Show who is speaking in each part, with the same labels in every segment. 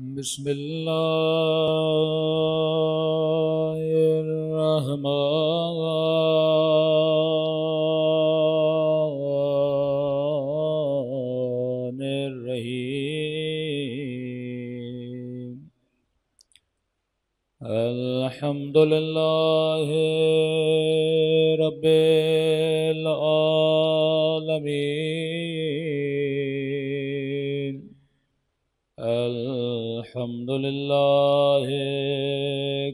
Speaker 1: بسم اللہ الرحمن الرحیم الحمد للہ رب العالمین الحمد للہ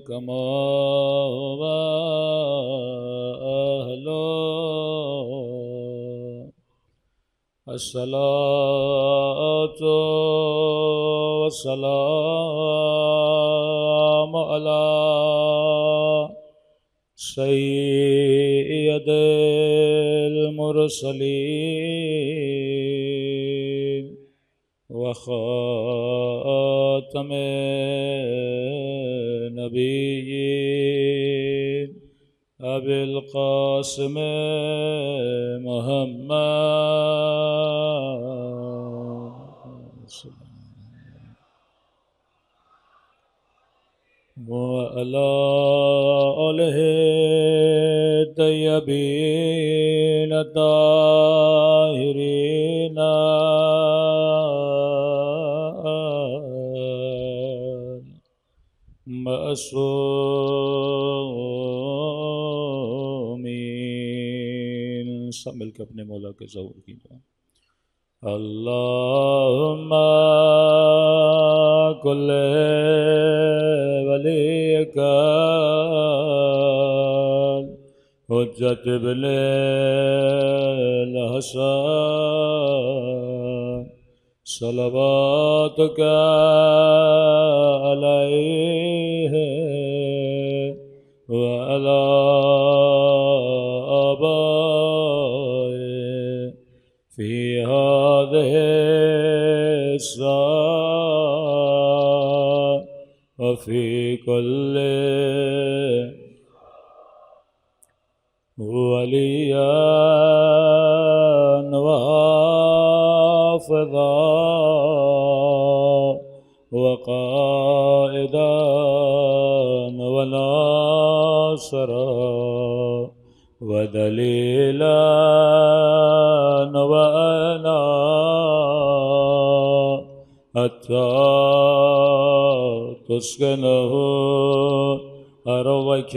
Speaker 1: کما هو اہلہ الصلاۃ والسلام علی سید المرسلین وخاتم نبیین ابی القاسم محمد وعلی آلہ الطیبین الطاہرین معصومین۔ سب مل کے اپنے مولا کے ظہور کی جائے۔ اللہم کل ولیک حجت ابن الحسن صلواتک علیہ وعلی آبائہ فی هذه الساعة وفي كل وليا وحافظا وقائدا وناصرا ودليلا وأنا حتى تسكنه أرضك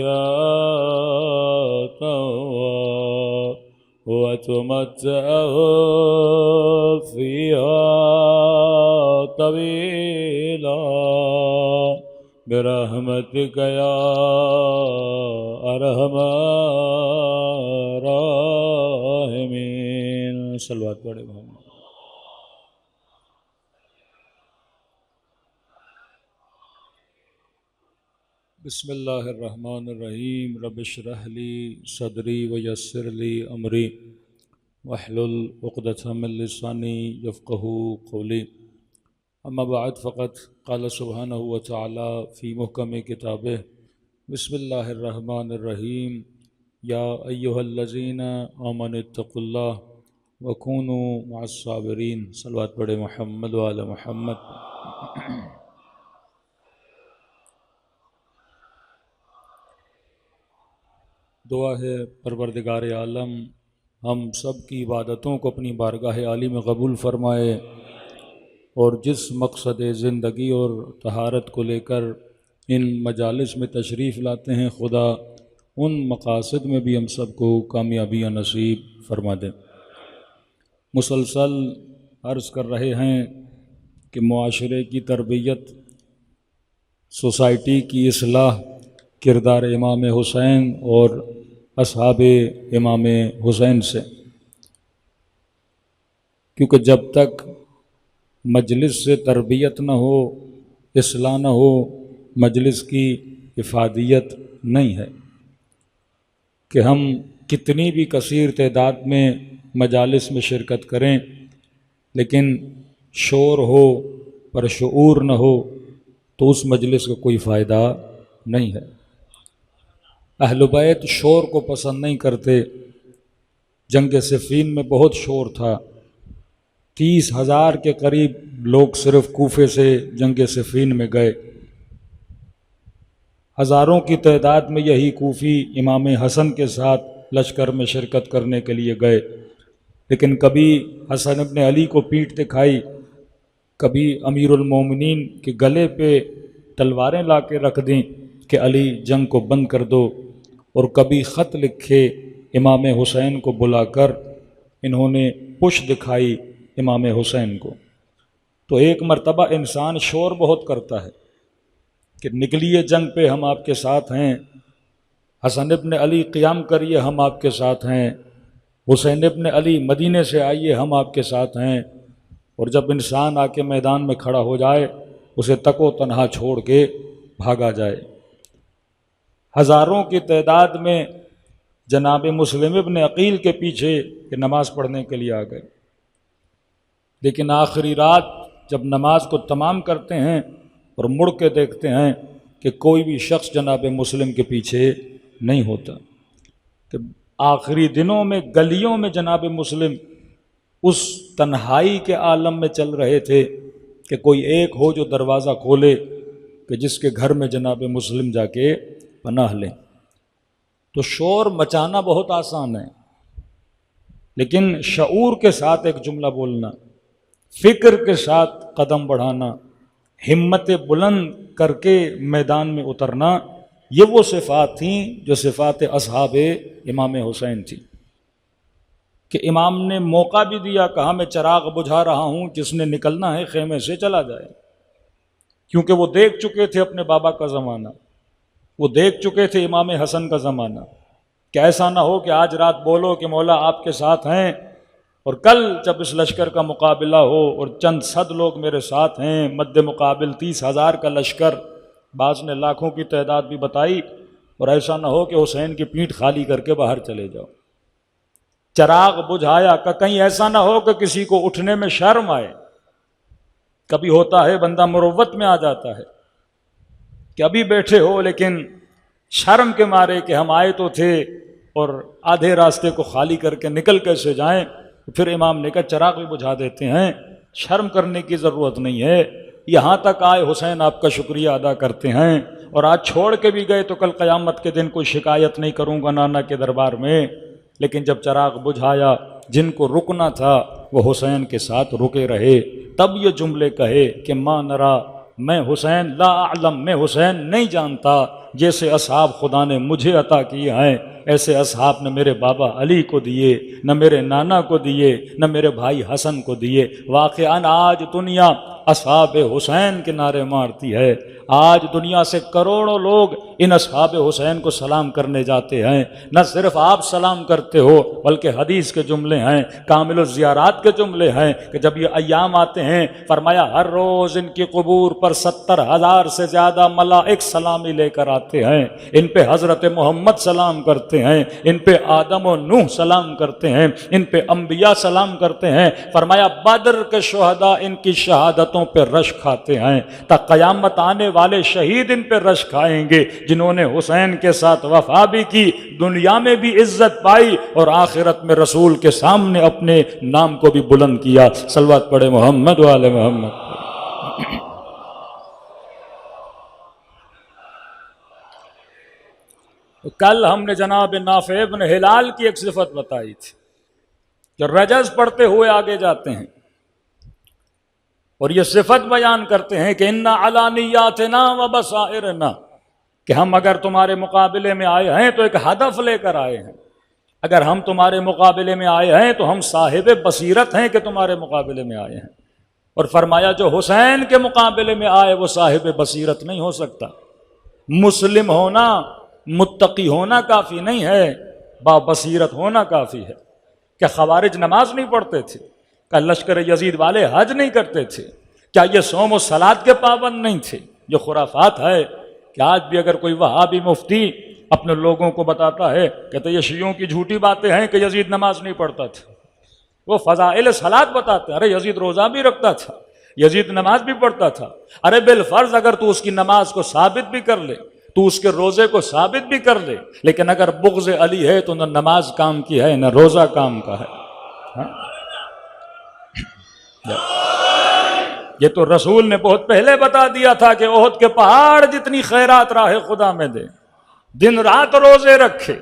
Speaker 1: وتمتعه فيها طويلا برحمتك يا ارحم الراحمین۔ صلوات پڑھے محمد۔ بسم اللہ الرحمن الرحیم۔ رب اشرح لی صدری ویسر لی امری واحلل عقدۃ من لسانی یفقہوا قولی۔ اما بعد فقد قال سبحانہ وتعالی فی محکم کتابہ بسم اللہ الرحمن الرحیم یا ایہا الذین آمنوا اتقوا اللہ وکونوا مع الصابرین۔ صلوات پڑھے محمد وعلی محمد۔ دعا ہے پروردگار عالم ہم سب کی عبادتوں کو اپنی بارگاہ عالی میں قبول فرمائے، اور جس مقصد زندگی اور طہارت کو لے کر ان مجالس میں تشریف لاتے ہیں خدا ان مقاصد میں بھی ہم سب کو کامیابیاں نصیب فرما دیں۔ مسلسل عرض کر رہے ہیں کہ معاشرے کی تربیت، سوسائٹی کی اصلاح کردار امام حسین اور اصحاب امام حسین سے، کیونکہ جب تک مجلس سے تربیت نہ ہو، اصلاح نہ ہو، مجلس کی افادیت نہیں ہے۔ کہ ہم کتنی بھی کثیر تعداد میں مجالس میں شرکت کریں، لیکن شور ہو پر شعور نہ ہو تو اس مجلس کا کوئی فائدہ نہیں ہے۔ اہل بیت شور کو پسند نہیں کرتے۔ جنگ صفین میں بہت شور تھا، 30,000 کے قریب لوگ صرف کوفے سے جنگ صفین میں گئے، ہزاروں کی تعداد میں یہی کوفی امام حسن کے ساتھ لشکر میں شرکت کرنے کے لیے گئے، لیکن کبھی حسن ابن علی کو پیٹھ دکھائی، کبھی امیر المومنین کے گلے پہ تلواریں لا کے رکھ دیں کہ علی جنگ کو بند کر دو، اور کبھی خط لکھے امام حسین کو بلا کر انہوں نے پش دکھائی امام حسین کو۔ تو ایک مرتبہ انسان شور بہت کرتا ہے کہ نکلیے جنگ پہ، ہم آپ کے ساتھ ہیں، حسن ابن علی قیام کریے، ہم آپ کے ساتھ ہیں، حسین ابن علی مدینے سے آئیے، ہم آپ کے ساتھ ہیں۔ اور جب انسان آ کے میدان میں کھڑا ہو جائے اسے تک و تنہا چھوڑ کے بھاگا جائے۔ ہزاروں کی تعداد میں جناب مسلم ابن عقیل کے پیچھے کہ نماز پڑھنے کے لیے آ گئے، لیکن آخری رات جب نماز کو تمام کرتے ہیں اور مڑ کے دیکھتے ہیں کہ کوئی بھی شخص جناب مسلم کے پیچھے نہیں ہوتا، کہ آخری دنوں میں گلیوں میں جناب مسلم اس تنہائی کے عالم میں چل رہے تھے کہ کوئی ایک ہو جو دروازہ کھولے کہ جس کے گھر میں جناب مسلم جا کے پناہ لیں۔ تو شور مچانا بہت آسان ہے، لیکن شعور کے ساتھ ایک جملہ بولنا، فکر کے ساتھ قدم بڑھانا، ہمت بلند کر کے میدان میں اترنا، یہ وہ صفات تھیں جو صفات اصحاب امام حسین تھیں، کہ امام نے موقع بھی دیا، کہا میں چراغ بجھا رہا ہوں، جس نے نکلنا ہے خیمے سے چلا جائے، کیونکہ وہ دیکھ چکے تھے اپنے بابا کا زمانہ، وہ دیکھ چکے تھے امام حسن کا زمانہ، کہ ایسا نہ ہو کہ آج رات بولو کہ مولا آپ کے ساتھ ہیں، اور کل جب اس لشکر کا مقابلہ ہو اور چند صد لوگ میرے ساتھ ہیں، مد مقابل 30,000 کا لشکر، بعض نے لاکھوں کی تعداد بھی بتائی، اور ایسا نہ ہو کہ حسین کی پیٹھ خالی کر کے باہر چلے جاؤ۔ چراغ بجھایا کہ کہیں ایسا نہ ہو کہ کسی کو اٹھنے میں شرم آئے۔ کبھی ہوتا ہے بندہ مروت میں آ جاتا ہے کہ ابھی بیٹھے ہو لیکن شرم کے مارے کہ ہم آئے تو تھے اور آدھے راستے کو خالی کر کے نکل کیسے جائیں، پھر امام نے کہا چراغ بھی بجھا دیتے ہیں، شرم کرنے کی ضرورت نہیں ہے، یہاں تک آئے حسین آپ کا شکریہ ادا کرتے ہیں، اور آج چھوڑ کے بھی گئے تو کل قیامت کے دن کوئی شکایت نہیں کروں گا نانا کے دربار میں۔ لیکن جب چراغ بجھایا، جن کو رکنا تھا وہ حسین کے ساتھ رکے رہے، تب یہ جملے کہے کہ ما نرا، میں حسین لا اعلم، میں حسین نہیں جانتا، جیسے اصحاب خدا نے مجھے عطا کیے ہیں ایسے اصحاب نہ میرے بابا علی کو دیے، نہ میرے نانا کو دیے، نہ میرے بھائی حسن کو دیے۔ واقعاً آج دنیا اصحاب حسین کے نعرے مارتی ہے، آج دنیا سے کروڑوں لوگ ان اصحاب حسین کو سلام کرنے جاتے ہیں۔ نہ صرف آپ سلام کرتے ہو بلکہ حدیث کے جملے ہیں، کامل الزیارات کے جملے ہیں کہ جب یہ ایام آتے ہیں فرمایا ہر روز ان کی قبور پر 70,000 سے زیادہ ملائک سلامی لے کر آتے ہیں، ان پہ حضرت محمد سلام کرتے ہیں، ان پہ آدم و نوح سلام کرتے ہیں، ان پہ انبیاء سلام کرتے ہیں۔ فرمایا بدر کے شہداء ان کی شہادتوں پہ رش کھاتے ہیں، تا قیامت آنے والے شہید ان پہ رش کھائیں گے جنہوں نے حسین کے ساتھ وفا بھی کی، دنیا میں بھی عزت پائی اور آخرت میں رسول کے سامنے اپنے نام کو بھی بلند کیا۔ صلوات پڑھے محمد و آل محمد۔ کل ہم نے جناب نافع بن ہلال کی ایک صفت بتائی تھی جو رجز پڑھتے ہوئے آگے جاتے ہیں اور یہ صفت بیان کرتے ہیں کہ انا علانیاتنا و بصائرنا، کہ ہم اگر تمہارے مقابلے میں آئے ہیں تو ایک ہدف لے کر آئے ہیں، اگر ہم تمہارے مقابلے میں آئے ہیں تو ہم صاحب بصیرت ہیں کہ تمہارے مقابلے میں آئے ہیں۔ اور فرمایا جو حسین کے مقابلے میں آئے وہ صاحب بصیرت نہیں ہو سکتا، مسلم ہونا متقی ہونا کافی نہیں ہے، با بصیرت ہونا کافی ہے۔ کیا خوارج نماز نہیں پڑھتے تھے؟ کیا لشکر یزید والے حج نہیں کرتے تھے؟ کیا یہ صوم و صلات کے پابند نہیں تھے؟ جو خرافات ہے کہ آج بھی اگر کوئی وہابی مفتی اپنے لوگوں کو بتاتا ہے کہتے یہ شیعوں کی جھوٹی باتیں ہیں کہ یزید نماز نہیں پڑھتا تھا، وہ فضائل صلات بتاتے ہیں، ارے یزید روزہ بھی رکھتا تھا، یزید نماز بھی پڑھتا تھا۔ ارے بالفرض اگر تو اس کی نماز کو ثابت بھی کر لے، تو اس کے روزے کو ثابت بھی کر لے، لیکن اگر بغض علی ہے تو نہ نماز کام کی ہے نہ روزہ کام کا ہے۔ یہ تو رسول نے بہت پہلے بتا دیا تھا کہ احد کے پہاڑ جتنی خیرات راہ خدا میں دے، دن رات روزے رکھے،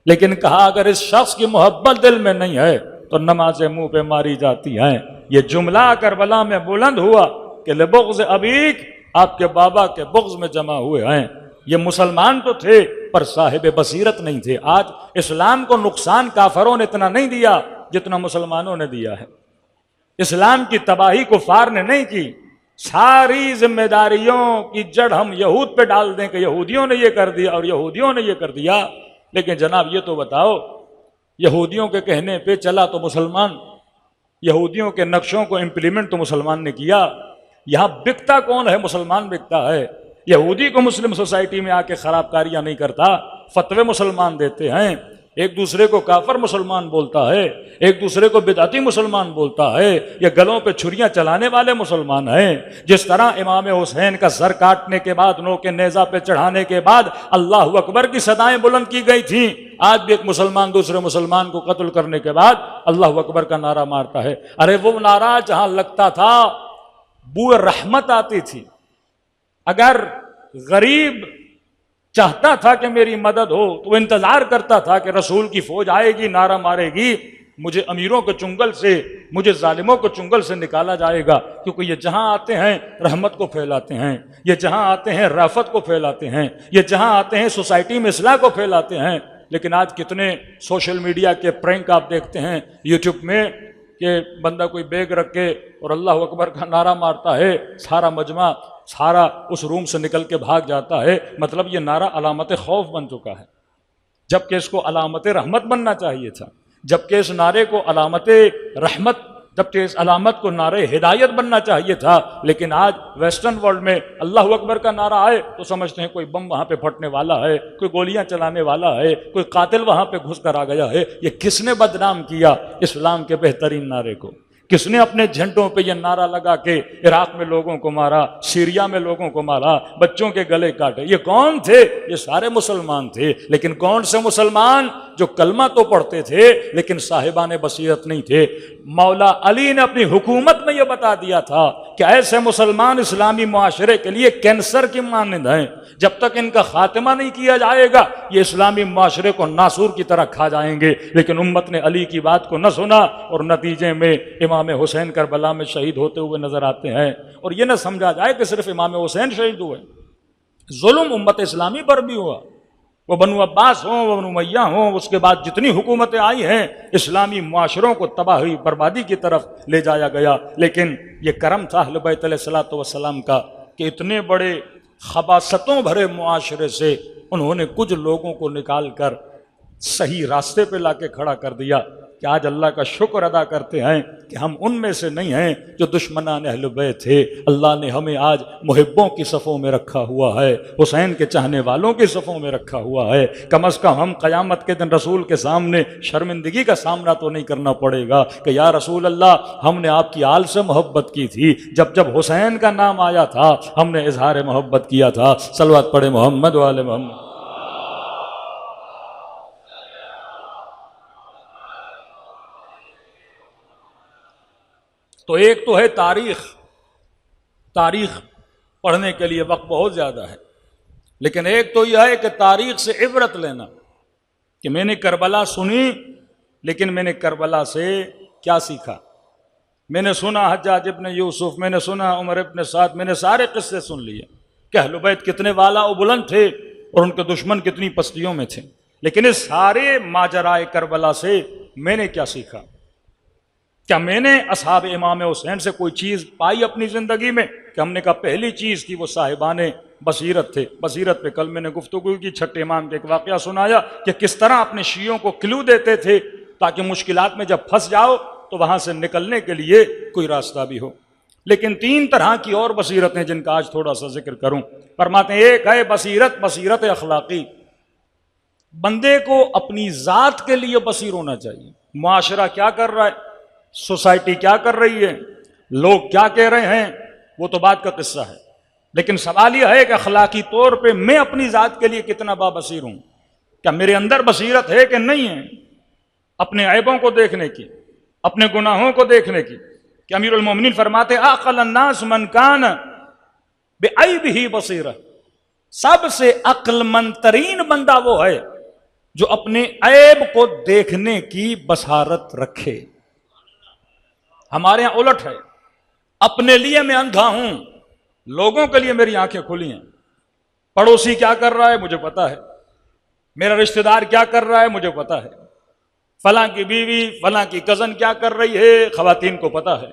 Speaker 1: لیکن کہا اگر اس شخص کی محبت دل میں نہیں ہے تو نمازیں منہ پہ ماری جاتی ہیں۔ یہ جملہ کربلا میں بلند ہوا کہ لبغض ابیک، آپ کے بابا کے بغض میں جمع ہوئے ہیں۔ یہ مسلمان تو تھے پر صاحب بصیرت نہیں تھے۔ آج اسلام کو نقصان کافروں نے اتنا نہیں دیا جتنا مسلمانوں نے دیا ہے۔ اسلام کی تباہی کفار نے نہیں کی، ساری ذمہ داریوں کی جڑ ہم یہود پہ ڈال دیں کہ یہودیوں نے یہ کر دیا اور یہودیوں نے یہ کر دیا۔ لیکن جناب یہ تو بتاؤ، یہودیوں کے کہنے پہ چلا تو مسلمان، یہودیوں کے نقشوں کو امپلیمنٹ تو مسلمان نے کیا۔ یہاں بکتا کون ہے؟ مسلمان بکتا ہے۔ یہودی کو مسلم سوسائٹی میں آ کے خراب کاریاں نہیں کرتا، فتوے مسلمان دیتے ہیں، ایک دوسرے کو کافر مسلمان بولتا ہے، ایک دوسرے کو بدعتی مسلمان بولتا ہے، یہ گلوں پہ چھریاں چلانے والے مسلمان ہیں۔ جس طرح امام حسین کا سر کاٹنے کے بعد، نوک نیزہ پہ چڑھانے کے بعد اللہ اکبر کی صدائیں بلند کی گئی تھیں، آج بھی ایک مسلمان دوسرے مسلمان کو قتل کرنے کے بعد اللہ اکبر کا نعرہ مارتا ہے۔ ارے وہ نعرہ جہاں لگتا تھا بو رحمت آتی تھی۔ اگر غریب چاہتا تھا کہ میری مدد ہو تو وہ انتظار کرتا تھا کہ رسول کی فوج آئے گی، نعرہ مارے گی، مجھے امیروں کے چنگل سے، مجھے ظالموں کے چنگل سے نکالا جائے گا، کیونکہ یہ جہاں آتے ہیں رحمت کو پھیلاتے ہیں، یہ جہاں آتے ہیں رافت کو پھیلاتے ہیں، یہ جہاں آتے ہیں سوسائٹی میں اصلاح کو پھیلاتے ہیں۔ لیکن آج کتنے سوشل میڈیا کے پرینک آپ دیکھتے ہیں یوٹیوب میں کہ بندہ کوئی بیگ رکھ کے اور اللہ اکبر کا نعرہ مارتا ہے، سارا مجمع سارا اس روم سے نکل کے بھاگ جاتا ہے۔ مطلب یہ نعرہ علامت خوف بن چکا ہے، جبکہ اس کو علامت رحمت بننا چاہیے تھا، جبکہ اس نعرے کو علامت رحمت، جبکہ اس علامت کو نعرے ہدایت بننا چاہیے تھا۔ لیکن آج ویسٹرن ورلڈ میں اللہ اکبر کا نعرہ آئے تو سمجھتے ہیں کوئی بم وہاں پہ پھٹنے والا ہے، کوئی گولیاں چلانے والا ہے، کوئی قاتل وہاں پہ گھس کر آ گیا ہے۔ یہ کس نے بدنام کیا اسلام کے بہترین نعرے کو؟ کس نے اپنے جھنڈوں پہ یہ نعرہ لگا کے عراق میں لوگوں کو مارا، سیریا میں لوگوں کو مارا، بچوں کے گلے کاٹے؟ یہ کون تھے؟ یہ سارے مسلمان تھے، لیکن کون سے مسلمان؟ جو کلمہ تو پڑھتے تھے لیکن صاحبان بصیرت نہیں تھے۔ مولا علی نے اپنی حکومت میں یہ بتا دیا تھا کہ ایسے مسلمان اسلامی معاشرے کے لیے کینسر کی مانند ہیں، جب تک ان کا خاتمہ نہیں کیا جائے گا یہ اسلامی معاشرے کو ناسور کی طرح کھا جائیں گے۔ لیکن امت نے علی کی بات کو نہ سنا اور نتیجے میں امام حسین کربلا میں شہید ہوتے ہوئے نظر آتے ہیں۔ اور یہ نہ سمجھا جائے کہ صرف امام حسین شہید ہوئے، ظلم امت اسلامی پر بھی ہوا، وہ بنو عباس ہوں، وہ بنو امیہ ہوں، اس کے بعد جتنی حکومتیں آئی ہیں اسلامی معاشروں کو تباہی بربادی کی طرف لے جایا گیا۔ لیکن یہ کرم تھا اہل بیت علیہ الصلوۃ والسلام کا کہ اتنے بڑے خباثتوں بھرے معاشرے سے انہوں نے کچھ لوگوں کو نکال کر صحیح راستے پہ لا کے کھڑا کر دیا کہ آج اللہ کا شکر ادا کرتے ہیں کہ ہم ان میں سے نہیں ہیں جو دشمنان اہل بیت تھے۔ اللہ نے ہمیں آج محبوں کی صفوں میں رکھا ہوا ہے، حسین کے چاہنے والوں کی صفوں میں رکھا ہوا ہے۔ کم از کم ہم قیامت کے دن رسول کے سامنے شرمندگی کا سامنا تو نہیں کرنا پڑے گا کہ یا رسول اللہ ہم نے آپ کی آل سے محبت کی تھی، جب جب حسین کا نام آیا تھا ہم نے اظہار محبت کیا تھا۔ صلوات پڑھے محمد و آل محمد۔ تو ایک تو ہے تاریخ پڑھنے کے لیے وقت بہت زیادہ ہے، لیکن ایک تو یہ ہے کہ تاریخ سے عبرت لینا کہ میں نے کربلا سنی لیکن میں نے کربلا سے کیا سیکھا۔ میں نے سنا حجاج ابن یوسف، میں نے سنا عمر ابن سعد، میں نے سارے قصے سن لیے کہ اہل بیت کتنے والا و بلند تھے اور ان کے دشمن کتنی پستیوں میں تھے، لیکن اس سارے ماجرائے کربلا سے میں نے کیا سیکھا؟ کیا میں نے اصحاب امام حسین سے کوئی چیز پائی اپنی زندگی میں؟ کہ ہم نے کہا پہلی چیز کی وہ صاحبان بصیرت تھے۔ بصیرت پہ کل میں نے گفتگو کی، چھٹے امام کے ایک واقعہ سنایا کہ کس طرح اپنے شیعوں کو کلو دیتے تھے تاکہ مشکلات میں جب پھنس جاؤ تو وہاں سے نکلنے کے لیے کوئی راستہ بھی ہو۔ لیکن تین طرح کی اور بصیرت ہیں جن کا آج تھوڑا سا ذکر کروں۔ فرماتے ہیں ایک ہے بصیرت اخلاقی، بندے کو اپنی ذات کے لیے بصیر ہونا چاہیے، معاشرہ کیا کر رہا ہے، سوسائٹی کیا کر رہی ہے، لوگ کیا کہہ رہے ہیں، وہ تو بات کا قصہ ہے، لیکن سوال یہ ہے کہ اخلاقی طور پہ میں اپنی ذات کے لیے کتنا بابصیر ہوں، کیا میرے اندر بصیرت ہے کہ نہیں ہے، اپنے عیبوں کو دیکھنے کی، اپنے گناہوں کو دیکھنے کی۔ کہ امیر المومنین فرماتے اعقل الناس من کان بعیبہ بصیرہ، سب سے عقل مند ترین بندہ وہ ہے جو اپنے عیب کو دیکھنے کی بصارت رکھے۔ ہمارے یہاں الٹ ہے، اپنے لیے میں اندھا ہوں، لوگوں کے لیے میری آنکھیں کھلی ہیں۔ پڑوسی کیا کر رہا ہے مجھے پتا ہے، میرا رشتہ دار کیا کر رہا ہے مجھے پتا ہے، فلاں کی بیوی فلاں کی کزن کیا کر رہی ہے خواتین کو پتا ہے،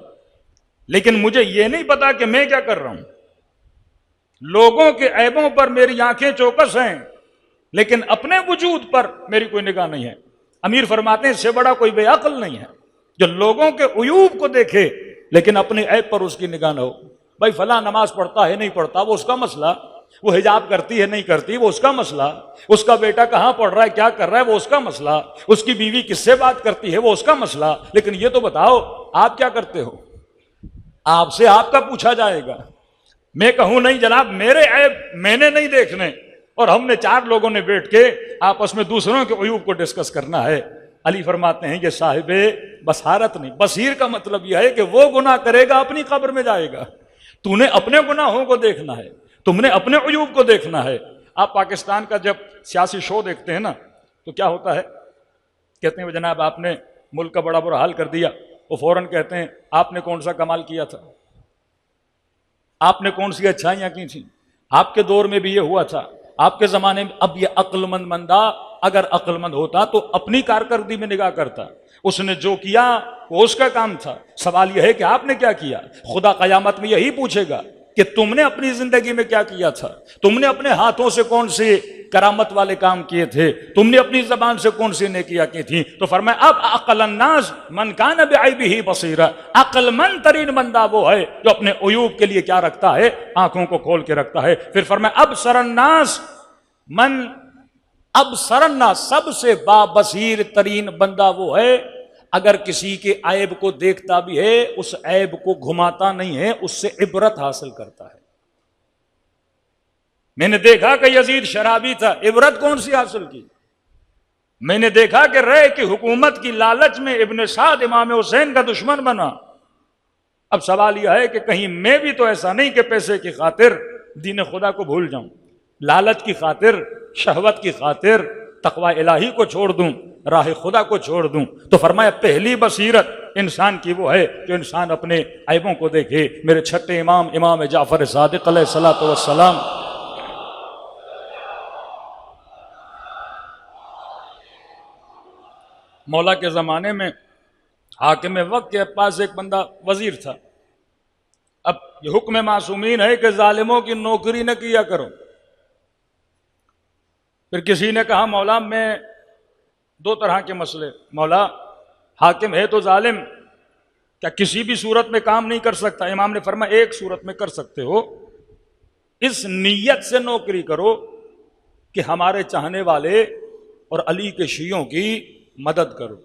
Speaker 1: لیکن مجھے یہ نہیں پتا کہ میں کیا کر رہا ہوں۔ لوگوں کے عیبوں پر میری آنکھیں چوکس ہیں، لیکن اپنے وجود پر میری کوئی نگاہ نہیں ہے۔ امیر فرماتے ہیں اس سے بڑا کوئی بے عقل نہیں ہے جو لوگوں کے عیوب کو دیکھے لیکن اپنے عیب پر اس کی نگاہ نہ ہو۔ بھائی فلاں نماز پڑھتا ہے نہیں پڑھتا وہ اس کا مسئلہ، وہ حجاب کرتی ہے نہیں کرتی وہ اس کا مسئلہ، اس کا بیٹا کہاں پڑھ رہا ہے کیا کر رہا ہے وہ اس کا مسئلہ، اس کی بیوی کس سے بات کرتی ہے وہ اس کا مسئلہ، لیکن یہ تو بتاؤ آپ کیا کرتے ہو؟ آپ سے آپ کا پوچھا جائے گا۔ میں کہوں نہیں جناب میرے عیب میں نے نہیں دیکھنے، اور ہم نے چار لوگوں نے بیٹھ کے آپس میں دوسروں کے عیوب کو ڈسکس کرنا ہے۔ علی فرماتے ہیں یہ صاحب بصارت نہیں، بصیر کا مطلب یہ ہے کہ وہ گناہ کرے گا اپنی قبر میں جائے گا، تو نے اپنے گناہوں کو دیکھنا ہے، تم نے اپنے عیوب کو دیکھنا ہے۔ آپ پاکستان کا جب سیاسی شو دیکھتے ہیں نا تو کیا ہوتا ہے، کہتے ہیں جناب آپ نے ملک کا بڑا برا حال کر دیا، وہ فوراً کہتے ہیں آپ نے کون سا کمال کیا تھا، آپ نے کون سی اچھائیاں کی تھیں، آپ کے دور میں بھی یہ ہوا تھا، آپ کے زمانے میں۔ اب یہ عقل مند بندہ اگر عقل مند ہوتا تو اپنی کارکردگی میں نگاہ کرتا، اس نے جو کیا وہ اس کا کام تھا، سوال یہ ہے کہ آپ نے کیا کیا۔ خدا قیامت میں یہی پوچھے گا کہ تم نے اپنی زندگی میں کیا کیا تھا، تم نے اپنے ہاتھوں سے کون سے کرامت والے کام کیے تھے، تم نے اپنی زبان سے کون سی نیکیاں کی تھیں۔ تو فرمایا اب عقل الناس من کان بعیبہ بصیرہ، عقل مند ترین بندہ وہ ہے جو اپنے عیوب کے لیے کیا رکھتا ہے، آنکھوں کو کھول کے رکھتا ہے۔ پھر فرمایا ابصر الناس من ابصر الناس، سب سے بابصیر ترین بندہ وہ ہے اگر کسی کے عیب کو دیکھتا بھی ہے اس عیب کو گھماتا نہیں ہے، اس سے عبرت حاصل کرتا ہے۔ میں نے دیکھا کہ یزید شرابی تھا، عبرت کون سی حاصل کی؟ میں نے دیکھا کہ رے کی حکومت کی لالچ میں ابن سعد امام حسین کا دشمن بنا۔ اب سوال یہ ہے کہ کہیں میں بھی تو ایسا نہیں کہ پیسے کی خاطر دین خدا کو بھول جاؤں، لالچ کی خاطر، شہوت کی خاطر تقوی الہی کو چھوڑ دوں، راہ خدا کو چھوڑ دوں۔ تو فرمایا پہلی بصیرت انسان کی وہ ہے جو انسان اپنے عیبوں کو دیکھے۔ میرے چھٹے امام امام جعفر صادق علیہ الصلوۃ والسلام مولا کے زمانے میں حاکم وقت کے پاس ایک بندہ وزیر تھا۔ اب یہ حکم معصومین ہے کہ ظالموں کی نوکری نہ کیا کرو۔ پھر کسی نے کہا مولا میں دو طرح کے مسئلے، مولا حاکم ہے تو ظالم کیا کسی بھی صورت میں کام نہیں کر سکتا؟ امام نے فرمایا ایک صورت میں کر سکتے ہو، اس نیت سے نوکری کرو کہ ہمارے چاہنے والے اور علی کے شیعوں کی مدد کرو۔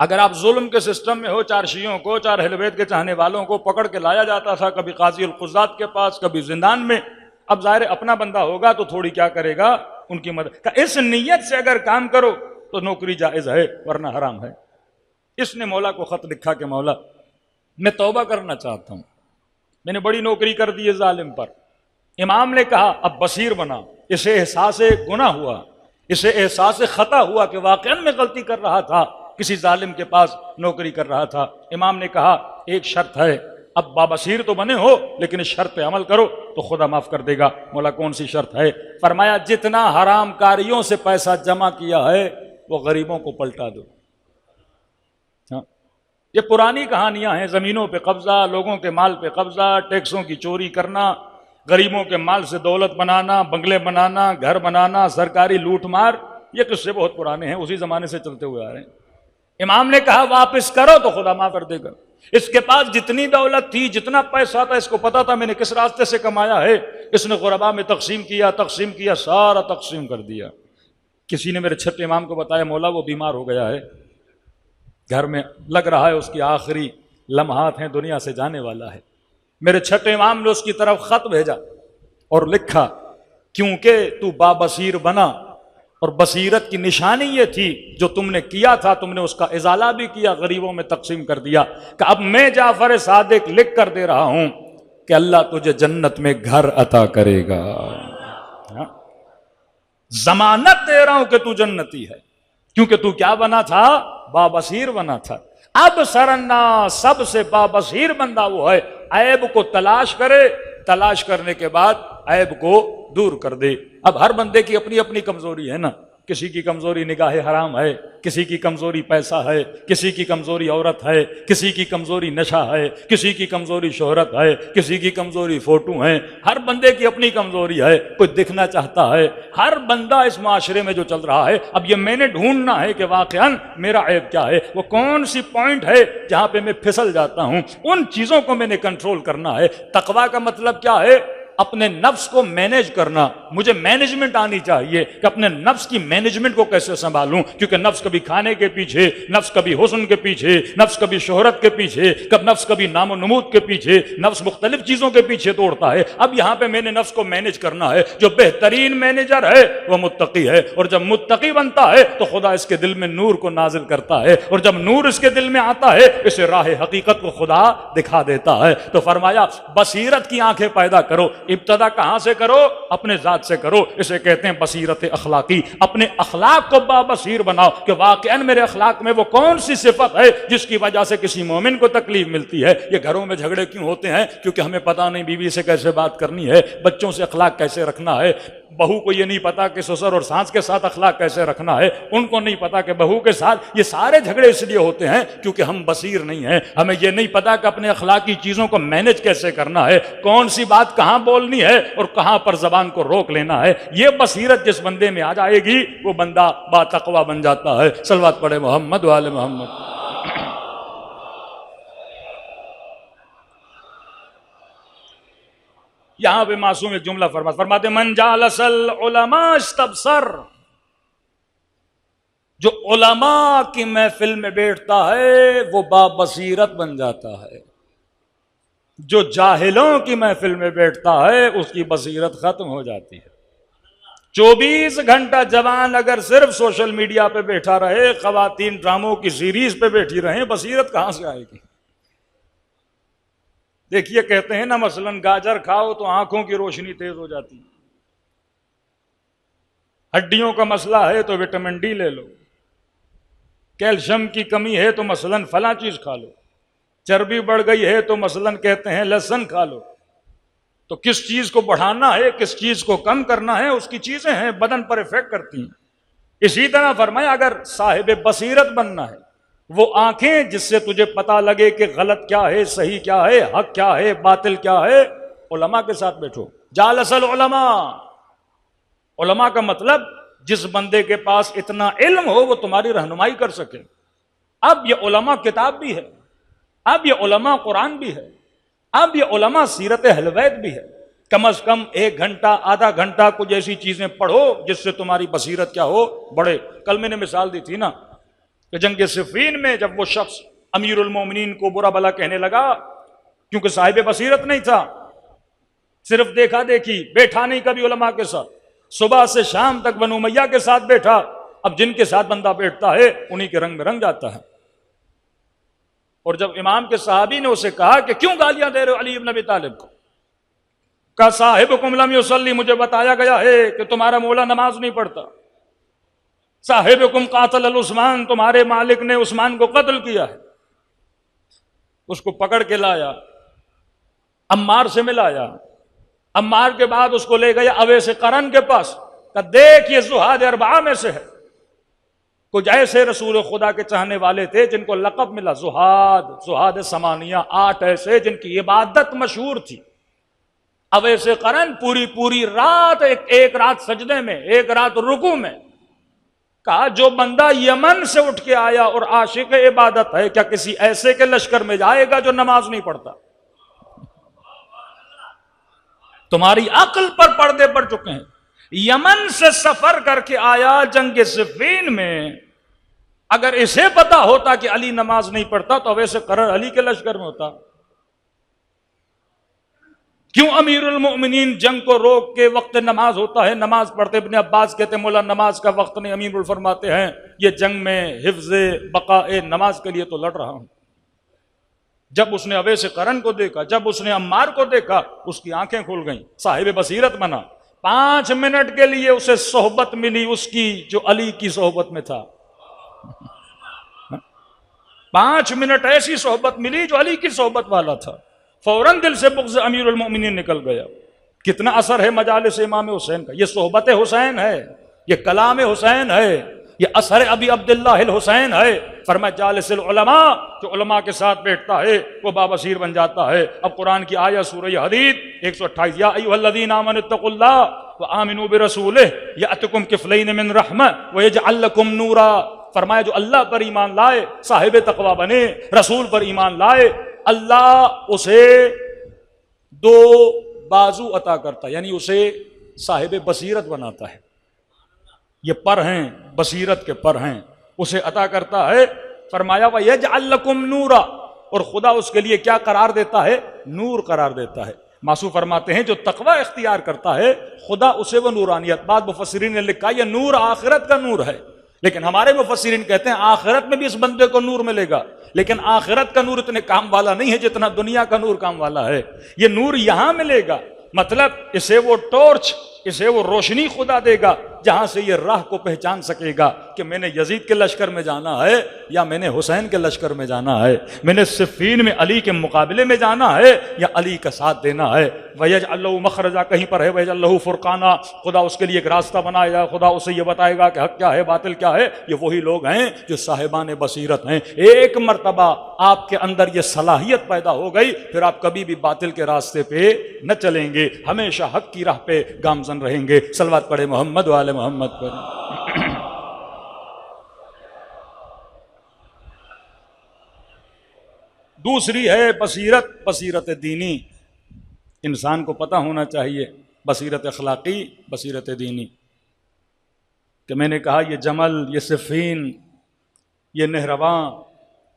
Speaker 1: اگر آپ ظلم کے سسٹم میں ہو، چار شیعوں کو، چار اہل بیت کے چاہنے والوں کو پکڑ کے لایا جاتا تھا، کبھی قاضی القضات کے پاس، کبھی زندان میں۔ اب ظاہر اپنا بندہ ہوگا تو تھوڑی کیا کرے گا، ان کی مدد۔ اس نیت سے اگر کام کرو تو نوکری جائز ہے ورنہ حرام ہے۔ اس نے مولا کو خط لکھا کہ مولا میں توبہ کرنا چاہتا ہوں، میں نے بڑی نوکری کر دی ہے ظالم پر۔ امام نے کہا اب بصیر بنا، اسے احساس گناہ ہوا، اسے احساس خطا ہوا کہ واقعاً میں غلطی کر رہا تھا، کسی ظالم کے پاس نوکری کر رہا تھا۔ امام نے کہا ایک شرط ہے، اب بابصیر تو بنے ہو لیکن اس شرط پہ عمل کرو تو خدا معاف کر دے گا۔ مولا کون سی شرط ہے؟ فرمایا جتنا حرام کاریوں سے پیسہ جمع کیا ہے وہ غریبوں کو پلٹا دو۔ یہ پرانی کہانیاں ہیں، زمینوں پہ قبضہ، لوگوں کے مال پہ قبضہ، ٹیکسوں کی چوری کرنا، غریبوں کے مال سے دولت بنانا، بنگلے بنانا، گھر بنانا، سرکاری لوٹ مار، یہ قصے بہت پرانے ہیں، اسی زمانے سے چلتے ہوئے آ رہے ہیں۔ امام نے کہا واپس کرو تو خدا معاف کر دے گا۔ اس کے پاس جتنی دولت تھی، جتنا پیسہ تھا، اس کو پتا تھا میں نے کس راستے سے کمایا ہے، اس نے غربا میں تقسیم کیا، سارا تقسیم کر دیا۔ کسی نے میرے چھٹے امام کو بتایا مولا وہ بیمار ہو گیا ہے، گھر میں لگ رہا ہے اس کی آخری لمحات ہیں، دنیا سے جانے والا ہے۔ میرے چھٹے امام نے اس کی طرف خط بھیجا اور لکھا کیونکہ تو بابصیر بنا اور بصیرت کی نشانی یہ تھی جو تم نے کیا تھا، تم نے اس کا ازالہ بھی کیا، غریبوں میں تقسیم کر دیا کہ اب میں جعفر صادق لکھ کر دے رہا ہوں کہ اللہ تجھے جنت میں گھر عطا کرے گا، ضمانت دے رہا ہوں کہ تو جنتی ہے، کیونکہ تو کیا بنا تھا؟ بابصیر بنا تھا۔ اب سرنا سب سے بابصیر بندہ وہ ہے عیب کو تلاش کرے، تلاش کرنے کے بعد عیب کو دور کر دے۔ اب ہر بندے کی اپنی اپنی کمزوری ہے نا، کسی کی کمزوری نگاہ حرام ہے، کسی کی کمزوری پیسہ ہے، کسی کی کمزوری عورت ہے، کسی کی کمزوری نشہ ہے، کسی کی کمزوری شہرت ہے، کسی کی کمزوری فوٹو ہے، ہر بندے کی اپنی کمزوری ہے، کوئی دکھنا چاہتا ہے۔ ہر بندہ اس معاشرے میں جو چل رہا ہے، اب یہ میں نے ڈھونڈنا ہے کہ واقعاً میرا عیب کیا ہے، وہ کون سی پوائنٹ ہے جہاں پہ میں پھسل جاتا ہوں، ان چیزوں کو میں نے کنٹرول کرنا ہے۔ تقویٰ کا مطلب کیا ہے؟ اپنے نفس کو مینیج کرنا۔ مجھے مینجمنٹ آنی چاہیے کہ اپنے نفس کی مینجمنٹ کو کیسے سنبھالوں، کیونکہ نفس کبھی کھانے کے پیچھے، نفس کبھی حسن کے پیچھے، نفس کبھی شہرت کے پیچھے، نفس کبھی نام و نمود کے پیچھے، نفس مختلف چیزوں کے پیچھے دوڑتا ہے۔ اب یہاں پہ میں نے نفس کو مینیج کرنا ہے۔ جو بہترین مینیجر ہے وہ متقی ہے، اور جب متقی بنتا ہے تو خدا اس کے دل میں نور کو نازل کرتا ہے، اور جب نور اس کے دل میں آتا ہے اسے راہ حقیقت کو خدا دکھا دیتا ہے۔ تو فرمایا بصیرت کی آنکھیں پیدا کرو۔ ابتدا کہاں سے کرو؟ اپنے ذات سے کرو۔ اسے کہتے ہیں بصیرت اخلاقی۔ اپنے اخلاق کو بابصیر بناؤ کہ واقعاً میرے اخلاق میں وہ کون سی صفت ہے جس کی وجہ سے کسی مومن کو تکلیف ملتی ہے۔ یہ گھروں میں جھگڑے کیوں ہوتے ہیں؟ کیونکہ ہمیں پتہ نہیں بیوی سے کیسے بات کرنی ہے، بچوں سے اخلاق کیسے رکھنا ہے، بہو کو یہ نہیں پتا کہ سسر اور ساس کے ساتھ اخلاق کیسے رکھنا ہے، ان کو نہیں پتا کہ بہو کے ساتھ۔ یہ سارے جھگڑے اس لیے ہوتے ہیں کیونکہ ہم بصیر نہیں ہیں، ہمیں یہ نہیں پتا کہ اپنے اخلاقی چیزوں کو مینیج کیسے کرنا ہے، کون سی بات کہاں بولنی ہے اور کہاں پر زبان کو روک لینا ہے۔ یہ بصیرت جس بندے میں آ جائے گی وہ بندہ با تقویٰ بن جاتا ہے۔ صلوات پڑھے محمد وآل محمد۔ یہاں پہ معصوم ایک جملہ فرماتے من جالس العلماء استبصر، جو علماء کی محفل میں بیٹھتا ہے وہ بابصیرت بن جاتا ہے، جو جاہلوں کی محفل میں بیٹھتا ہے اس کی بصیرت ختم ہو جاتی ہے۔ 24 گھنٹہ جوان اگر صرف سوشل میڈیا پہ بیٹھا رہے، خواتین ڈراموں کی سیریز پہ بیٹھی رہیں، بصیرت کہاں سے آئے گی؟ دیکھیے کہتے ہیں نا مثلاً گاجر کھاؤ تو آنکھوں کی روشنی تیز ہو جاتی، ہڈیوں کا مسئلہ ہے تو وٹامن ڈی لے لو، کیلشیم کی کمی ہے تو مثلاً فلاں چیز کھا لو، چربی بڑھ گئی ہے تو مثلاً کہتے ہیں لہسن کھا لو۔ تو کس چیز کو بڑھانا ہے، کس چیز کو کم کرنا ہے، اس کی چیزیں ہیں، بدن پر افیکٹ کرتی ہیں۔ اسی طرح فرمایا اگر صاحب بصیرت بننا ہے، وہ آنکھیں جس سے تجھے پتا لگے کہ غلط کیا ہے، صحیح کیا ہے، حق کیا ہے، باطل کیا ہے، علماء کے ساتھ بیٹھو۔ جالس العلماء، علماء کا مطلب جس بندے کے پاس اتنا علم ہو وہ تمہاری رہنمائی کر سکے۔ اب یہ علماء کتاب بھی ہے، اب یہ علماء قرآن بھی ہے، اب یہ علماء سیرت اہل بیت بھی ہے۔ کم از کم 1 گھنٹہ آدھا گھنٹہ کچھ ایسی چیزیں پڑھو جس سے تمہاری بصیرت کیا ہو، بڑھے۔ کل میں نے مثال دی تھی نا کہ جنگ صفین میں جب وہ شخص امیر المومنین کو برا بھلا کہنے لگا کیونکہ صاحب بصیرت نہیں تھا، صرف دیکھا دیکھی، بیٹھا نہیں کبھی علماء کے ساتھ، صبح سے شام تک بنو امیہ کے ساتھ بیٹھا۔ اب جن کے ساتھ بندہ بیٹھتا ہے انہی کے رنگ میں رنگ جاتا ہے۔ اور جب امام کے صحابی نے اسے کہا کہ کیوں گالیاں دے رہے ہو علی ابن ابی طالب کو، کہا صاحبکم لم یصلی، مجھے بتایا گیا ہے کہ تمہارا مولا نماز نہیں پڑھتا۔ صاحبکم قاتل العثمان، تمہارے مالک نے عثمان کو قتل کیا ہے۔ اس کو پکڑ کے لایا، عمار سے ملایا، عمار کے بعد اس کو لے گیا اویس قرن کے پاس، کہ دیکھ یہ زہاد 4 میں سے ہے۔ کچھ ایسے رسول خدا کے چاہنے والے تھے جن کو لقب ملا زہاد 8 ایسے جن کی عبادت مشہور تھی۔ اویس قرن پوری رات ایک رات سجدے میں، 1 رات رکوع میں، کہا جو بندہ یمن سے اٹھ کے آیا اور عاشق عبادت ہے، کیا کسی ایسے کے لشکر میں جائے گا جو نماز نہیں پڑھتا؟ تمہاری عقل پر پردے پڑ چکے ہیں۔ یمن سے سفر کر کے آیا جنگ صفین میں، اگر اسے پتا ہوتا کہ علی نماز نہیں پڑھتا تو اویس قرن علی کے لشکر میں ہوتا۔ کیوں امیر المؤمنین جنگ کو روک کے وقت نماز ہوتا ہے نماز پڑھتے؟ ابن عباس کہتے ہیں مولا نماز کا وقت نہیں، امیر الفرماتے ہیں یہ جنگ میں حفظ بقاء نماز کے لیے تو لڑ رہا ہوں۔ جب اس نے اویس قرن کو دیکھا، جب اس نے عمار کو دیکھا، اس کی آنکھیں کھل گئیں، صاحب بصیرت بنا۔ 5 منٹ کے لیے اسے صحبت ملی اس کی جو علی کی صحبت میں تھا۔ 5 منٹ ایسی صحبت ملی جو علی کی صحبت والا تھا، فوراً دل سے بغض امیر المؤمنین نکل گیا۔ کتنا اثر ہے مجالس امام حسین کا، یہ صحبت حسین ہے، یہ کلام حسین ہے، یہ اثر ابی عبداللہ الحسین ہے۔ فرمایا جالس العلماء، جو علماء کے ساتھ بیٹھتا ہے وہ بابصیر بن جاتا ہے۔ اب قرآن کی آیت سورہ حدید 128، یا ایھا الذین آمنوا اتقوا اللہ وآمنوا برسولہ یأتکم کفلین من رحمہ ویجعل لکم نورا۔ فرمایا جو اللہ پر ایمان لائے، صاحب تقوی بنے، رسول پر ایمان لائے، اللہ اسے 2 بازو عطا کرتا ہے، یعنی اسے صاحب بصیرت بناتا ہے۔ یہ پر ہیں، بصیرت کے پر ہیں، اسے عطا کرتا ہے۔ فرمایا وَيَجْعَلْ لَكُمْ نُورًا، اور خدا اس کے لیے کیا قرار دیتا ہے؟ نور قرار دیتا ہے۔ ماسو فرماتے ہیں جو تقوی اختیار کرتا ہے خدا اسے وہ نورانیت، بعض مفسرین نے لکھا یہ نور آخرت کا نور ہے، لیکن ہمارے مفسرین کہتے ہیں آخرت میں بھی اس بندے کو نور ملے گا، لیکن آخرت کا نور اتنے کام والا نہیں ہے جتنا دنیا کا نور کام والا ہے۔ یہ نور یہاں ملے گا، مطلب اسے وہ ٹارچ، اسے وہ روشنی خدا دے گا جہاں سے یہ راہ کو پہچان سکے گا کہ میں نے یزید کے لشکر میں جانا ہے یا میں نے حسین کے لشکر میں جانا ہے، میں نے صفین میں علی کے مقابلے میں جانا ہے یا علی کا ساتھ دینا ہے۔ وَيَجْعَلْ لَهُ مَخْرَجًا کہیں پر ہے وَيَجْعَلْ لَهُ فُرْقَانًا، خدا اس کے لیے ایک راستہ بنائے گا، خدا اسے یہ بتائے گا کہ حق کیا ہے باطل کیا ہے۔ یہ وہی لوگ ہیں جو صاحبان بصیرت ہیں۔ ایک مرتبہ آپ کے اندر یہ صلاحیت پیدا ہو گئی، پھر آپ کبھی بھی باطل کے راستے پہ نہ چلیں گے، ہمیشہ حق کی راہ پہ گامزن رہیں گے۔ صلوات پڑھے محمد وآل محمد پر۔ دوسری ہے بصیرت، بصیرت دینی، انسان کو پتہ ہونا چاہیے، بصیرت اخلاقی، بصیرت دینی، کہ میں نے کہا یہ جمل، یہ صفین، یہ نہرواں،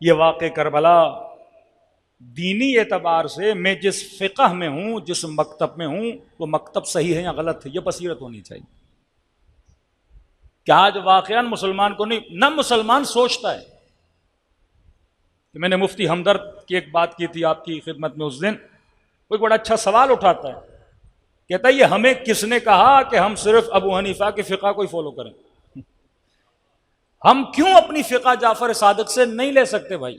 Speaker 1: یہ واقع کربلا، دینی اعتبار سے میں جس فقہ میں ہوں، جس مکتب میں ہوں، وہ مکتب صحیح ہے یا غلط ہے، یہ بصیرت ہونی چاہیے۔ کہ آج واقعاً مسلمان کو نہیں، نہ مسلمان سوچتا ہے کہ میں نے مفتی ہمدرد کی ایک بات کی تھی آپ کی خدمت میں اس دن، کوئی بڑا اچھا سوال اٹھاتا ہے، کہتا ہے یہ ہمیں کس نے کہا کہ ہم صرف ابو حنیفہ کے فقہ کو ہی فالو کریں؟ ہم کیوں اپنی فقہ جعفر صادق سے نہیں لے سکتے بھائی؟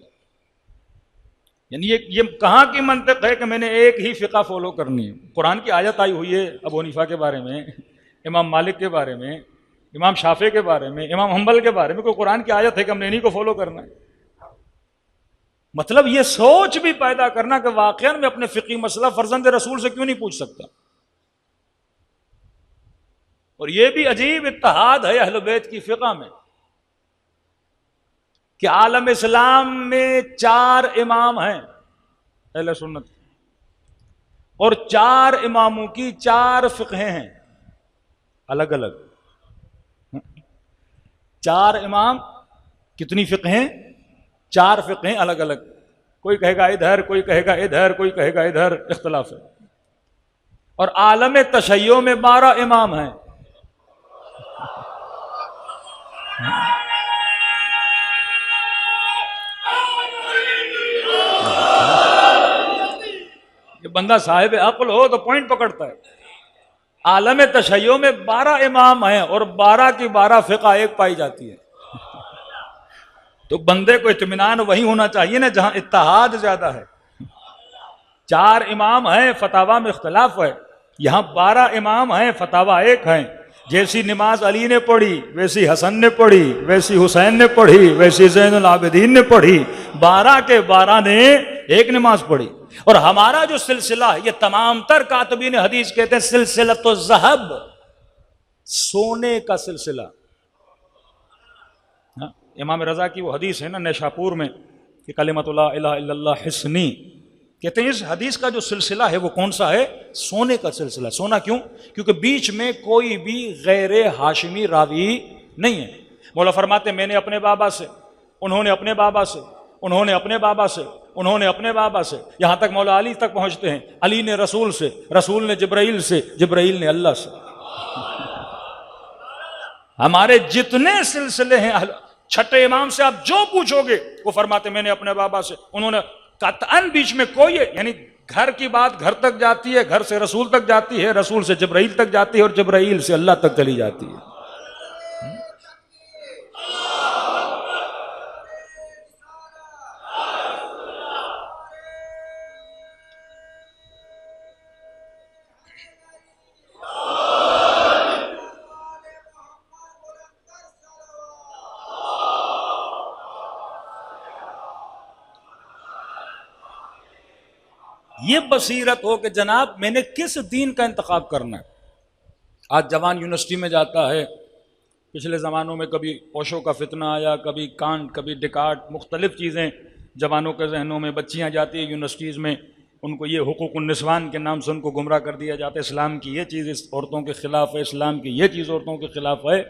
Speaker 1: یعنی یہ کہاں کی منطق ہے کہ میں نے ایک ہی فقہ فالو کرنی ہے؟ قرآن کی آیت آئی ہوئی ہے ابو حنیفہ کے بارے میں، امام مالک کے بارے میں، امام شافعی کے بارے میں، امام حنبل کے بارے میں، کوئی قرآن کی آیت ہے کہ ہم نے انہی کو فالو کرنا ہے؟ مطلب یہ سوچ بھی پیدا کرنا کہ واقعاً میں اپنے فقہی مسئلہ فرزند رسول سے کیوں نہیں پوچھ سکتا۔ اور یہ بھی عجیب اتحاد ہے اہل بیت کی فقہ میں کہ عالم اسلام میں 4 امام ہیں اہل سنت، اور 4 اماموں کی 4 فقہیں ہیں الگ الگ۔ 4 امام، کتنی فقہیں؟ 4 فقہیں الگ الگ، کوئی کہے گا ادھر، کوئی کہے گا ادھر، کوئی کہے گا ادھر، اختلاف ہے۔ اور عالم تشیع میں 12 امام ہیں۔ یہ بندہ صاحب عقل ہو تو پوائنٹ پکڑتا ہے۔ عالم تشیع میں 12 امام ہیں اور 12 کی 12 فقہ ایک پائی جاتی ہے، تو بندے کو اطمینان وہی ہونا چاہیے نا جہاں اتحاد زیادہ ہے۔ 4 امام ہیں، فتاوا میں اختلاف ہے، یہاں 12 امام ہیں، فتاوا ایک ہیں۔ جیسی نماز علی نے پڑھی ویسی حسن نے پڑھی، ویسی حسین نے پڑھی، ویسی زین العابدین نے پڑھی، 12 کے 12 نے ایک نماز پڑھی۔ اور ہمارا جو سلسلہ ہے یہ تمام تر کاتبین حدیث کہتے ہیں سلسلۃ الذہب، سونے کا سلسلہ۔ امام رضا کی وہ حدیث ہے نا نیشاپور میں کہ کلمۃ لا الہ الا اللہ حصنی، کہتے ہیں اس حدیث کا جو سلسلہ ہے وہ کون سا ہے؟ سونے کا سلسلہ۔ سونا کیوں؟ کیونکہ بیچ میں کوئی بھی غیر ہاشمی راوی نہیں ہے۔ مولا فرماتے میں نے اپنے بابا سے، انہوں نے اپنے بابا سے، انہوں نے اپنے بابا سے، انہوں نے اپنے بابا سے، یہاں تک مولا علی تک پہنچتے ہیں، علی نے رسول سے، رسول نے جبرائیل سے، جبرائیل نے اللہ سے۔ ہمارے جتنے سلسلے ہیں، چھٹے امام سے آپ جو پوچھو گے وہ فرماتے میں نے اپنے بابا سے، انہوں نے قطعاً بیچ میں کوئی ہے، یعنی گھر کی بات گھر تک جاتی ہے، گھر سے رسول تک جاتی ہے، رسول سے جبرائیل تک جاتی ہے، اور جبرائیل سے اللہ تک چلی جاتی ہے۔ یہ بصیرت ہو کہ جناب میں نے کس دین کا انتخاب کرنا ہے۔ آج جوان یونیورسٹی میں جاتا ہے، پچھلے زمانوں میں کبھی اوشو کا فتنہ آیا، کبھی کانٹ، کبھی ڈیکارٹ، مختلف چیزیں جوانوں کے ذہنوں میں، بچیاں جاتی ہیں یونیورسٹیز میں، ان کو یہ حقوق النسوان کے نام سے ان کو گمراہ کر دیا جاتا ہے، اسلام کی یہ چیز اس عورتوں کے خلاف ہے، اسلام کی یہ چیز عورتوں کے خلاف ہے۔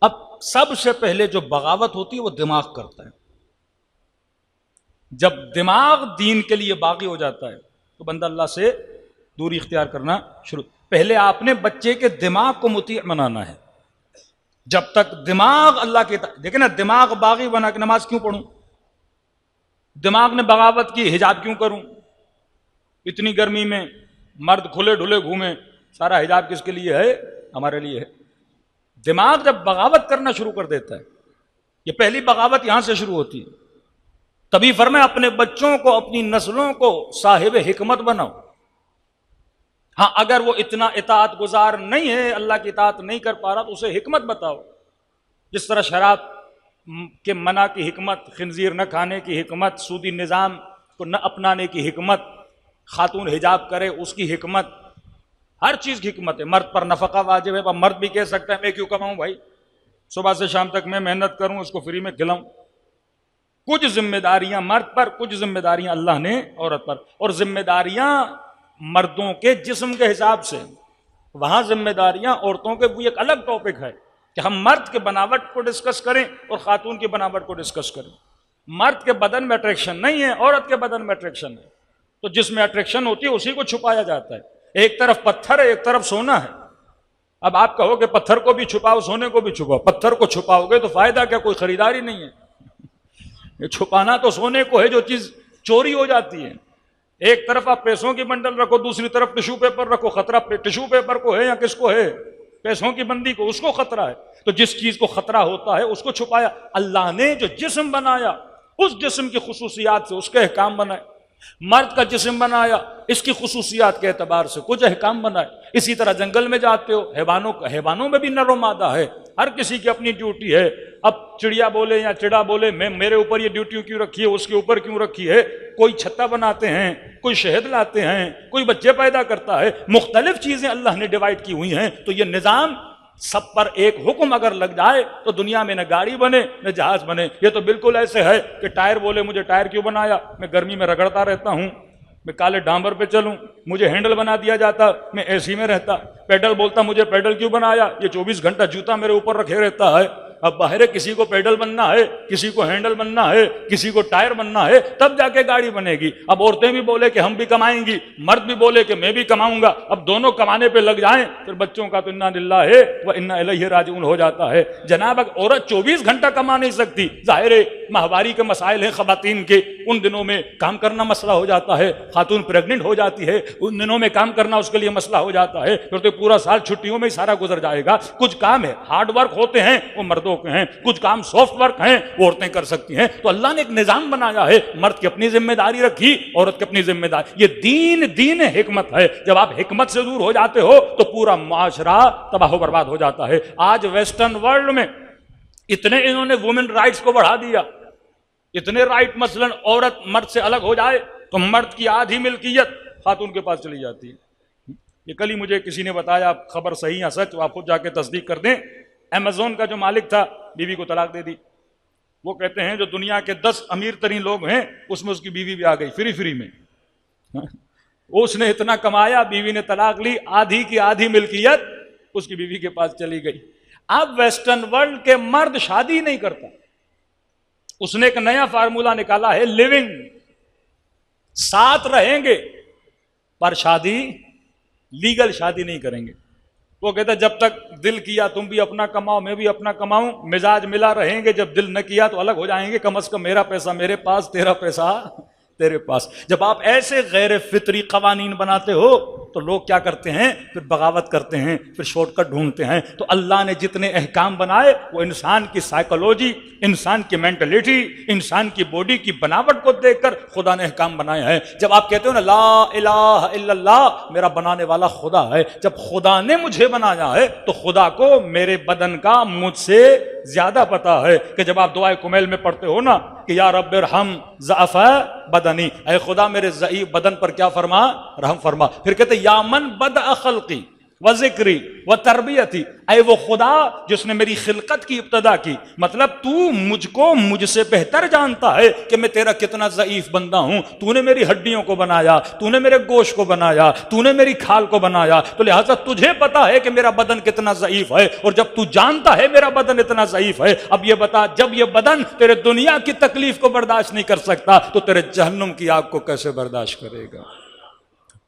Speaker 1: اب سب سے پہلے جو بغاوت ہوتی ہے وہ دماغ کرتا ہے۔ جب دماغ دین کے لیے باغی ہو جاتا ہے تو بندہ اللہ سے دوری اختیار کرنا شروع۔ پہلے آپ نے بچے کے دماغ کو مطیع بنانا ہے۔ جب تک دماغ اللہ کے، دیکھیں نا، دماغ باغی بنا کہ نماز کیوں پڑھوں، دماغ نے بغاوت کی حجاب کیوں کروں، اتنی گرمی میں مرد کھلے ڈھلے گھومیں، سارا حجاب کس کے لیے ہے؟ ہمارے لیے ہے۔ دماغ جب بغاوت کرنا شروع کر دیتا ہے، یہ پہلی بغاوت یہاں سے شروع ہوتی ہے۔ تبھی فرمایا اپنے بچوں کو، اپنی نسلوں کو صاحب حکمت بناؤ۔ ہاں اگر وہ اتنا اطاعت گزار نہیں ہے، اللہ کی اطاعت نہیں کر پا رہا تو اسے حکمت بتاؤ، جس طرح شراب کے منع کی حکمت، خنزیر نہ کھانے کی حکمت، سودی نظام کو نہ اپنانے کی حکمت، خاتون حجاب کرے اس کی حکمت، ہر چیز کی حکمت ہے۔ مرد پر نفقہ واجب ہے، مرد بھی کہہ سکتا ہے میں کیوں کماؤں بھائی، صبح سے شام تک میں محنت کروں، اس کو فری میں کھلاؤں۔ کچھ ذمہ داریاں مرد پر، کچھ ذمہ داریاں اللہ نے عورت پر، اور ذمہ داریاں مردوں کے جسم کے حساب سے، وہاں ذمہ داریاں عورتوں کے وہ ایک الگ ٹاپک ہے کہ ہم مرد کے بناوٹ کو ڈسکس کریں اور خاتون کی بناوٹ کو ڈسکس کریں۔ مرد کے بدن میں اٹریکشن نہیں ہے، عورت کے بدن میں اٹریکشن ہے، تو جس میں اٹریکشن ہوتی ہے اسی کو چھپایا جاتا ہے۔ ایک طرف پتھر ہے، ایک طرف سونا ہے۔ اب آپ کہو کہ پتھر کو بھی چھپاؤ، سونے کو بھی چھپاؤ، پتھر کو چھپاؤ گے تو فائدہ کیا، کوئی خریداری نہیں ہے۔ یہ چھپانا تو سونے کو ہے جو چیز چوری ہو جاتی ہے۔ ایک طرف آپ پیسوں کی بنڈل رکھو، دوسری طرف ٹشو پیپر رکھو، خطرہ ٹشو پیپر کو ہے یا کس کو ہے؟ پیسوں کی بندی کو، اس کو خطرہ ہے۔ تو جس چیز کو خطرہ ہوتا ہے اس کو چھپایا۔ اللہ نے جو جسم بنایا اس جسم کی خصوصیات سے اس کے احکام بنائے، مرد کا جسم بنایا اس کی خصوصیات کے اعتبار سے کچھ احکام بنائے۔ اسی طرح جنگل میں جاتے ہو، حیوانوں میں بھی نر و مادہ ہے، ہر کسی کی اپنی ڈیوٹی ہے۔ اب چڑیا بولے یا چڑا بولے میرے اوپر یہ ڈیوٹی کیوں رکھی ہے، اس کے اوپر کیوں رکھی ہے؟ کوئی چھتا بناتے ہیں، کوئی شہد لاتے ہیں، کوئی بچے پیدا کرتا ہے، مختلف چیزیں اللہ نے ڈیوائیڈ کی ہوئی ہیں۔ تو یہ نظام سب پر ایک حکم اگر لگ جائے تو دنیا میں نہ گاڑی بنے نہ جہاز بنے۔ یہ تو بالکل ایسے ہے کہ ٹائر بولے مجھے ٹائر کیوں بنایا، میں گرمی میں رگڑتا رہتا ہوں، میں کالے ڈامبر پہ چلوں، مجھے ہینڈل بنا دیا جاتا، میں اے سی میں رہتا۔ پیڈل بولتا مجھے پیڈل کیوں بنایا، یہ 24 گھنٹہ جوتا میرے اوپر رکھے رہتا ہے۔ اب باہر کسی کو پیڈل بننا ہے، کسی کو ہینڈل بننا ہے، کسی کو ٹائر بننا ہے، تب جا کے گاڑی بنے گی۔ اب عورتیں بھی بولے کہ ہم بھی کمائیں گی، مرد بھی بولے کہ میں بھی کماؤں گا، اب دونوں کمانے پہ لگ جائیں پھر بچوں کا تو انا للہ و انا الیہ راجعون ہو جاتا ہے۔ جناب عورت 24 گھنٹہ کما نہیں سکتی، ظاہر ہے ماہواری کے مسائل ہیں خواتین کے، ان دنوں میں کام کرنا مسئلہ ہو جاتا ہے۔ خاتون پریگننٹ ہو جاتی ہے، ان دنوں میں کام کرنا اس کے لیے مسئلہ ہو جاتا ہے، پھر تو پورا سال چھٹیوں میں ہی سارا گزر جائے گا۔ کچھ کام ہے ہارڈ ورک ہوتے ہیں وہ مردوں کے ہیں، کچھ کام سافٹ ورک ہیں وہ عورتیں کر سکتی ہیں۔ تو اللہ نے ایک نظام بنایا ہے، مرد کی اپنی ذمہ داری رکھی، عورت کی اپنی ذمہ داری۔ یہ دین حکمت ہے۔ جب آپ حکمت سے دور ہو جاتے ہو تو پورا معاشرہ تباہ و برباد ہو جاتا ہے۔ آج ویسٹرن ورلڈ میں اتنے انہوں نے وومن رائٹس کو بڑھا دیا، اتنے رائٹ، مثلا عورت مرد سے الگ ہو جائے تو مرد کی آدھی ملکیت خاتون کے پاس چلی جاتی ہے۔ یہ کل ہی مجھے کسی نے بتایا، خبر صحیح یا سچ آپ خود جا کے تصدیق کر دیں۔ ایمیزون کا جو مالک تھا بیوی کو طلاق دے دی۔ وہ کہتے ہیں جو دنیا کے 10 امیر ترین لوگ ہیں اس میں اس کی بیوی بھی آ گئی فری میں۔ اس نے اتنا کمایا، بیوی نے طلاق لی، آدھی کی آدھی ملکیت اس کی بیوی کے پاس چلی گئی۔ اب ویسٹرن ورلڈ کے مرد شادی نہیں کرتا، اس نے ایک نیا فارمولا نکالا ہے، لیونگ ساتھ رہیں گے پر شادی لیگل شادی نہیں کریں گے. وہ کہتا ہے جب تک دل کیا تم بھی اپنا کماؤ میں بھی اپنا کماؤں, مزاج ملا رہیں گے, جب دل نہ کیا تو الگ ہو جائیں گے, کم از کم میرا پیسہ میرے پاس, تیرا پیسہ تیرے پاس. جب آپ ایسے غیر فطری قوانین بناتے ہو تو لوگ کیا کرتے ہیں, پھر بغاوت کرتے ہیں, پھر شارٹ کٹ ڈھونڈتے ہیں. تو اللہ نے جتنے احکام بنائے وہ انسان کی سائیکولوجی, انسان کی مینٹلٹی, انسان کی باڈی کی بناوٹ کو دیکھ کر خدا نے احکام بنائے ہیں. جب آپ کہتے ہو نا لا الہ الا اللہ, میرا بنانے والا خدا ہے, جب خدا نے مجھے بنایا ہے تو خدا کو میرے بدن کا مجھ سے زیادہ پتا ہے. کہ جب آپ دعائے کمیل میں پڑھتے ہو نا کہ یا رب ارحم ضعف بدنی, اے خدا میرے ضعیف بدن پر کیا فرما, رحم فرما. پھر کہتے یا من بدأ خلقی و ذکری و تربیتی, اے وہ خدا جس نے میری خلقت کی ابتدا کی, مطلب تو مجھ کو مجھ سے بہتر جانتا ہے کہ میں تیرا کتنا ضعیف بندہ ہوں. تو نے میری ہڈیوں کو بنایا, تو نے میرے گوشت کو بنایا, تو نے میری کھال کو بنایا, تو لہٰذا تجھے پتا ہے کہ میرا بدن کتنا ضعیف ہے. اور جب تو جانتا ہے میرا بدن اتنا ضعیف ہے, اب یہ بتا جب یہ بدن تیرے دنیا کی تکلیف کو برداشت نہیں کر سکتا تو تیرے جہنم کی آگ کو کیسے برداشت کرے گا.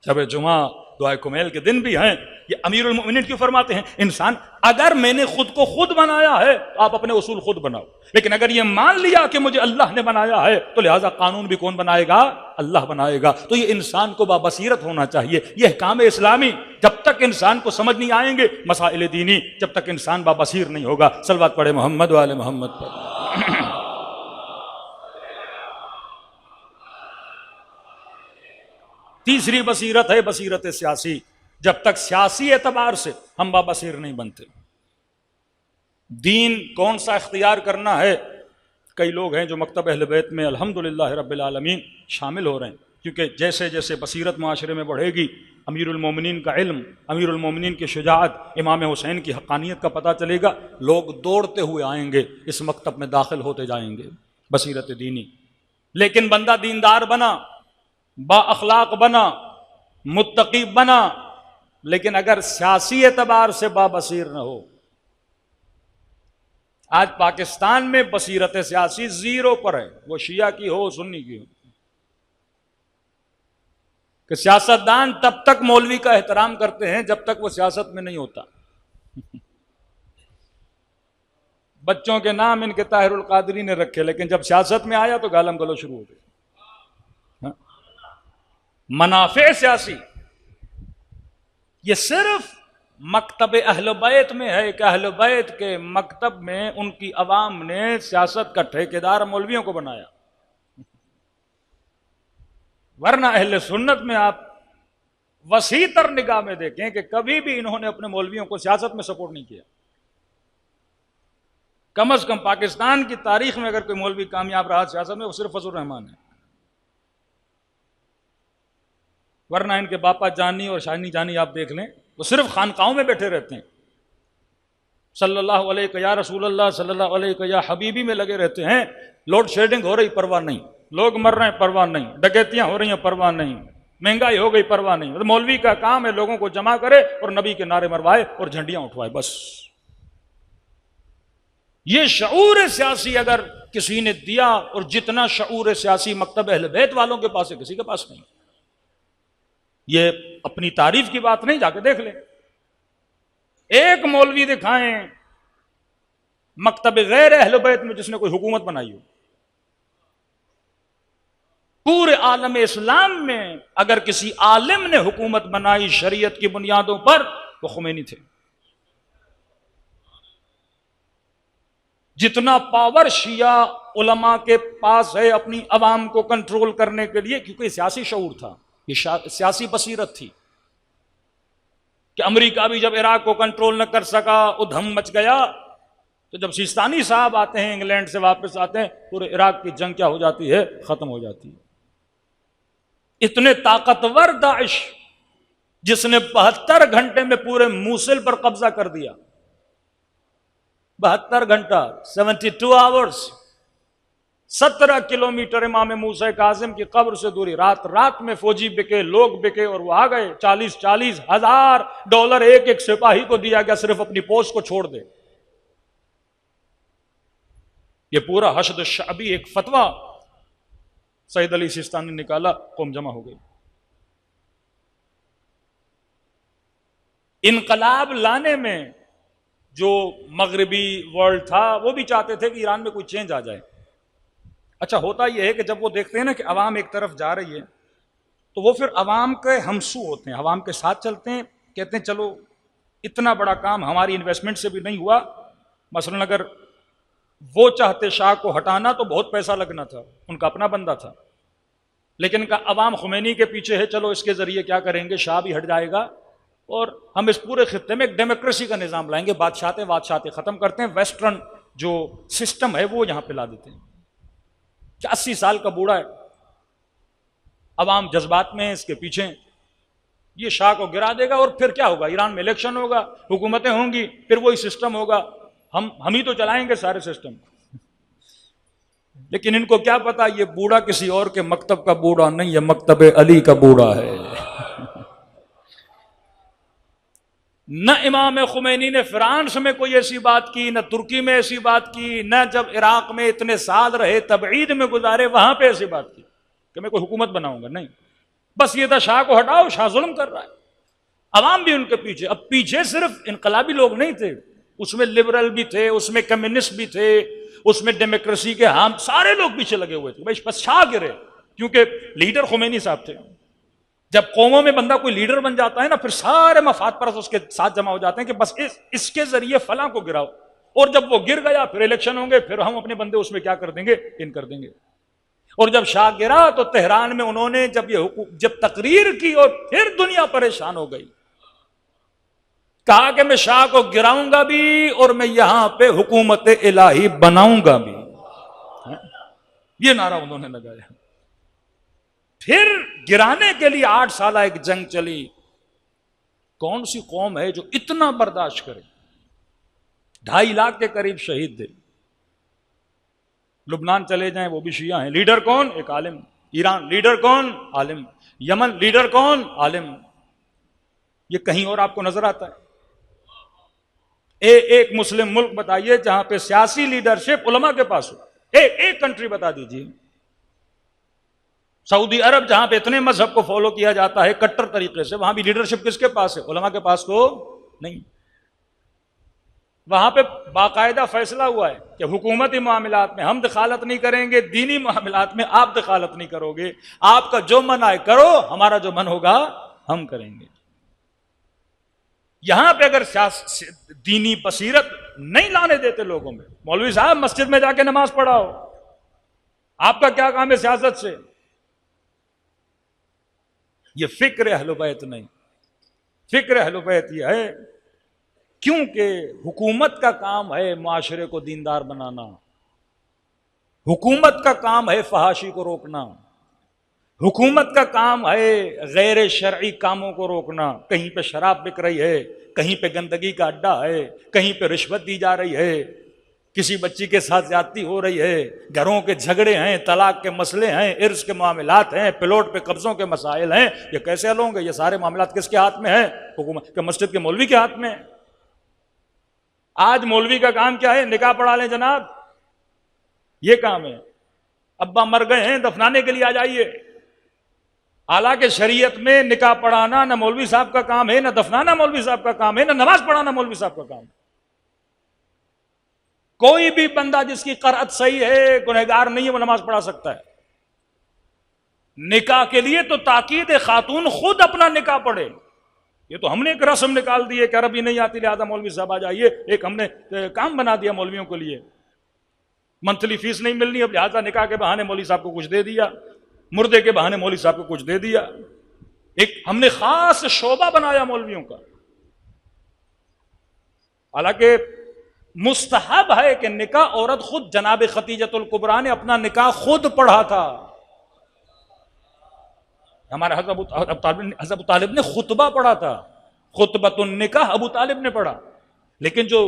Speaker 1: شب جمعہ دعائے کمیل کے دن بھی ہیں. یہ امیر المؤمنین کیوں فرماتے ہیں انسان اگر میں نے خود کو خود بنایا ہے تو آپ اپنے اصول خود بناؤ, لیکن اگر یہ مان لیا کہ مجھے اللہ نے بنایا ہے تو لہٰذا قانون بھی کون بنائے گا, اللہ بنائے گا. تو یہ انسان کو بابصیرت ہونا چاہیے. یہ احکام اسلامی جب تک انسان کو سمجھ نہیں آئیں گے, مسائل دینی جب تک انسان بابصیر نہیں ہوگا. صلوات پڑھے محمد وآل محمد پر. تیسری بصیرت ہے بصیرت سیاسی. جب تک سیاسی اعتبار سے ہم بابصیر نہیں بنتے. دین کون سا اختیار کرنا ہے, کئی لوگ ہیں جو مکتب اہل بیت میں الحمدللہ رب العالمین شامل ہو رہے ہیں, کیونکہ جیسے جیسے بصیرت معاشرے میں بڑھے گی, امیر المومنین کا علم, امیر المومنین کی شجاعت, امام حسین کی حقانیت کا پتہ چلے گا, لوگ دوڑتے ہوئے آئیں گے, اس مکتب میں داخل ہوتے جائیں گے. بصیرت دینی. لیکن بندہ دیندار بنا, با اخلاق بنا, متقی بنا, لیکن اگر سیاسی اعتبار سے بابصیر نہ ہو. آج پاکستان میں بصیرت سیاسی زیرو پر ہے, وہ شیعہ کی ہو سنی کی ہو. کہ سیاستدان تب تک مولوی کا احترام کرتے ہیں جب تک وہ سیاست میں نہیں ہوتا. بچوں کے نام ان کے طاہر القادری نے رکھے, لیکن جب سیاست میں آیا تو گالم گلو شروع ہو گئے. منافع سیاسی یہ صرف مکتب اہل بیت میں ہے کہ اہل بیت کے مکتب میں ان کی عوام نے سیاست کا ٹھیکیدار مولویوں کو بنایا. ورنہ اہل سنت میں آپ وسیع تر نگاہ میں دیکھیں کہ کبھی بھی انہوں نے اپنے مولویوں کو سیاست میں سپورٹ نہیں کیا. کم از کم پاکستان کی تاریخ میں اگر کوئی مولوی کامیاب رہا سیاست میں وہ صرف فضل الرحمان ہے. ورنہ ان کے باپا جانی اور شاہنی جانی آپ دیکھ لیں, وہ صرف خانقاہوں میں بیٹھے رہتے ہیں. صلی اللہ علیہ یا رسول اللہ, صلی اللہ علیہ یا حبیبی میں لگے رہتے ہیں. لوڈ شیڈنگ ہو رہی پرواہ نہیں, لوگ مر رہے ہیں پرواہ نہیں, ڈکیتیاں ہو رہی ہیں پرواہ نہیں, مہنگائی ہو گئی پرواہ نہیں. مولوی کا کام ہے لوگوں کو جمع کرے اور نبی کے نعرے مروائے اور جھنڈیاں اٹھوائے, بس. یہ شعور سیاسی اگر کسی نے دیا, اور جتنا شعور سیاسی مکتب اہل بیت والوں کے پاس ہے کسی کے پاس نہیں. یہ اپنی تعریف کی بات نہیں, جا کے دیکھ لیں. ایک مولوی دکھائیں مکتب غیر اہل بیت میں جس نے کوئی حکومت بنائی ہو. پورے عالم اسلام میں اگر کسی عالم نے حکومت بنائی شریعت کی بنیادوں پر وہ خمینی تھے. جتنا پاور شیعہ علماء کے پاس ہے اپنی عوام کو کنٹرول کرنے کے لیے, کیونکہ یہ سیاسی شعور تھا, یہ سیاسی بصیرت تھی. کہ امریکہ بھی جب عراق کو کنٹرول نہ کر سکا, ادھم مچ گیا, تو جب سیستانی صاحب آتے ہیں انگلینڈ سے واپس آتے ہیں, پورے عراق کی جنگ کیا ہو جاتی ہے, ختم ہو جاتی ہے. اتنے طاقتور داعش جس نے 72 گھنٹے میں پورے موصل پر قبضہ کر دیا. 72 گھنٹہ 72 آورز, 17 کلومیٹر امام موسیٰ کاظم کی قبر سے دوری. رات رات میں فوجی بکے, لوگ بکے, اور وہ آ گئے. 40 ہزار ڈالر ایک ایک سپاہی کو دیا گیا صرف اپنی پوسٹ کو چھوڑ دے. یہ پورا حشد شعبی ایک فتویٰ سید علی سیستانی نکالا، قوم جمع ہو گئی. انقلاب لانے میں جو مغربی ورلڈ تھا وہ بھی چاہتے تھے کہ ایران میں کوئی چینج آ جائے. اچھا ہوتا یہ ہے کہ جب وہ دیکھتے ہیں نا کہ عوام ایک طرف جا رہی ہے تو وہ پھر عوام کے ہمسو ہوتے ہیں، عوام کے ساتھ چلتے ہیں، کہتے ہیں چلو اتنا بڑا کام ہماری انویسٹمنٹ سے بھی نہیں ہوا. مثلا اگر وہ چاہتے شاہ کو ہٹانا تو بہت پیسہ لگنا تھا، ان کا اپنا بندہ تھا، لیکن کا عوام خمینی کے پیچھے ہے، چلو اس کے ذریعے کیا کریں گے، شاہ بھی ہٹ جائے گا اور ہم اس پورے خطے میں ایک ڈیموکریسی کا نظام لائیں گے، بادشاہتے ختم کرتے ہیں، ویسٹرن جو سسٹم ہے وہ یہاں پہ لا دیتے ہیں. 80 سال کا بوڑھا ہے، عوام جذبات میں ہیں، اس کے پیچھے ہیں. یہ شاہ کو گرا دے گا اور پھر کیا ہوگا، ایران میں الیکشن ہوگا، حکومتیں ہوں گی، پھر وہی سسٹم ہوگا، ہم ہی تو چلائیں گے سارے سسٹم. لیکن ان کو کیا پتا یہ بوڑھا کسی اور کے مکتب کا بوڑھا نہیں ہے، مکتب علی کا بوڑھا ہے. نہ امام خمینی نے فرانس میں کوئی ایسی بات کی، نہ ترکی میں ایسی بات کی، نہ جب عراق میں اتنے سال رہے تبعید میں گزارے وہاں پہ ایسی بات کی کہ میں کوئی حکومت بناؤں گا. نہیں، بس یہ تھا شاہ کو ہٹاؤ، شاہ ظلم کر رہا ہے. عوام بھی ان کے پیچھے. اب پیچھے صرف انقلابی لوگ نہیں تھے، اس میں لبرل بھی تھے، اس میں کمیونسٹ بھی تھے، اس میں ڈیموکریسی کے ہم سارے لوگ پیچھے لگے ہوئے تھے. بھائی بس شاہ گرے، کیونکہ لیڈر خمینی صاحب تھے. جب قوموں میں بندہ کوئی لیڈر بن جاتا ہے نا، پھر سارے مفاد پرست اس کے ساتھ جمع ہو جاتے ہیں کہ بس اس کے ذریعے فلاں کو گراؤ. اور جب وہ گر گیا پھر الیکشن ہوں گے، پھر ہم اپنے بندے اس میں کیا کر دیں گے، ان کر دیں گے. اور جب شاہ گرا تو تہران میں انہوں نے جب تقریر کی اور پھر دنیا پریشان ہو گئی، کہا کہ میں شاہ کو گراؤں گا بھی اور میں یہاں پہ حکومت الہی بناؤں گا بھی. یہ نعرہ انہوں نے لگایا. پھر گرانے کے لیے 8 سالہ ایک جنگ چلی. کون سی قوم ہے جو اتنا برداشت کرے؟ 2.5 لاکھ کے قریب شہید تھے. لبنان چلے جائیں وہ بھی شیعہ ہیں. لیڈر کون؟ ایک عالم. ایران لیڈر کون؟ عالم. یمن لیڈر کون؟ عالم. یہ کہیں اور آپ کو نظر آتا ہے؟ ایک مسلم ملک بتائیے جہاں پہ سیاسی لیڈرشپ علماء کے پاس ہو. ایک کنٹری بتا دیجیے. سعودی عرب جہاں پہ اتنے مذہب کو فالو کیا جاتا ہے کٹر طریقے سے، وہاں بھی لیڈرشپ کس کے پاس ہے؟ علماء کے پاس تو نہیں. وہاں پہ باقاعدہ فیصلہ ہوا ہے کہ حکومتی معاملات میں ہم دخالت نہیں کریں گے، دینی معاملات میں آپ دخالت نہیں کرو گے، آپ کا جو من آئے کرو، ہمارا جو من ہوگا ہم کریں گے. یہاں پہ اگر دینی بصیرت نہیں لانے دیتے لوگوں میں، مولوی صاحب مسجد میں جا کے نماز پڑھاؤ، آپ کا کیا کام ہے سیاست سے؟ یہ فکر اہل بیت نہیں. فکر اہل بیت یہ ہے کیونکہ حکومت کا کام ہے معاشرے کو دیندار بنانا، حکومت کا کام ہے فحاشی کو روکنا، حکومت کا کام ہے غیر شرعی کاموں کو روکنا. کہیں پہ شراب بک رہی ہے، کہیں پہ گندگی کا اڈا ہے، کہیں پہ رشوت دی جا رہی ہے، کسی بچی کے ساتھ زیادتی ہو رہی ہے، گھروں کے جھگڑے ہیں، طلاق کے مسئلے ہیں، ارث کے معاملات ہیں، پلاٹ پہ قبضوں کے مسائل ہیں. یہ کیسے حل ہوں گے؟ یہ سارے معاملات کس کے ہاتھ میں ہیں؟ حکومت کے، مسجد کے مولوی کے ہاتھ میں. آج مولوی کا کام کیا ہے؟ نکاح پڑھا لیں جناب، یہ کام ہے. ابا مر گئے ہیں دفنانے کے لیے آ جائیے. حالانکہ شریعت میں نکاح پڑھانا نہ مولوی صاحب کا کام ہے، نہ دفنانا مولوی صاحب کا کام ہے، نہ نماز پڑھانا مولوی صاحب کا کام ہے. کوئی بھی بندہ جس کی قرأت صحیح ہے، گنہگار نہیں ہے، وہ نماز پڑھا سکتا ہے. نکاح کے لیے تو تاکید خاتون خود اپنا نکاح پڑھے. یہ تو ہم نے ایک رسم نکال دی ہے کہ عربی نہیں آتی لہذا مولوی صاحب آ جائیے، ایک ہم نے کام بنا دیا مولویوں کے لیے. منتھلی فیس نہیں ملنی، اب لہذا نکاح کے بہانے مولوی صاحب کو کچھ دے دیا، مردے کے بہانے مولوی صاحب کو کچھ دے دیا. ایک ہم نے خاص شعبہ بنایا مولویوں کا. حالانکہ مستحب ہے کہ نکاح عورت خود، جناب ختیجۃ الکبریٰ نے اپنا نکاح خود پڑھا تھا. ہمارے حضرت ابو طالب نے خطبہ پڑھا تھا، خطبۃ النکاح ابو طالب نے پڑھا. لیکن جو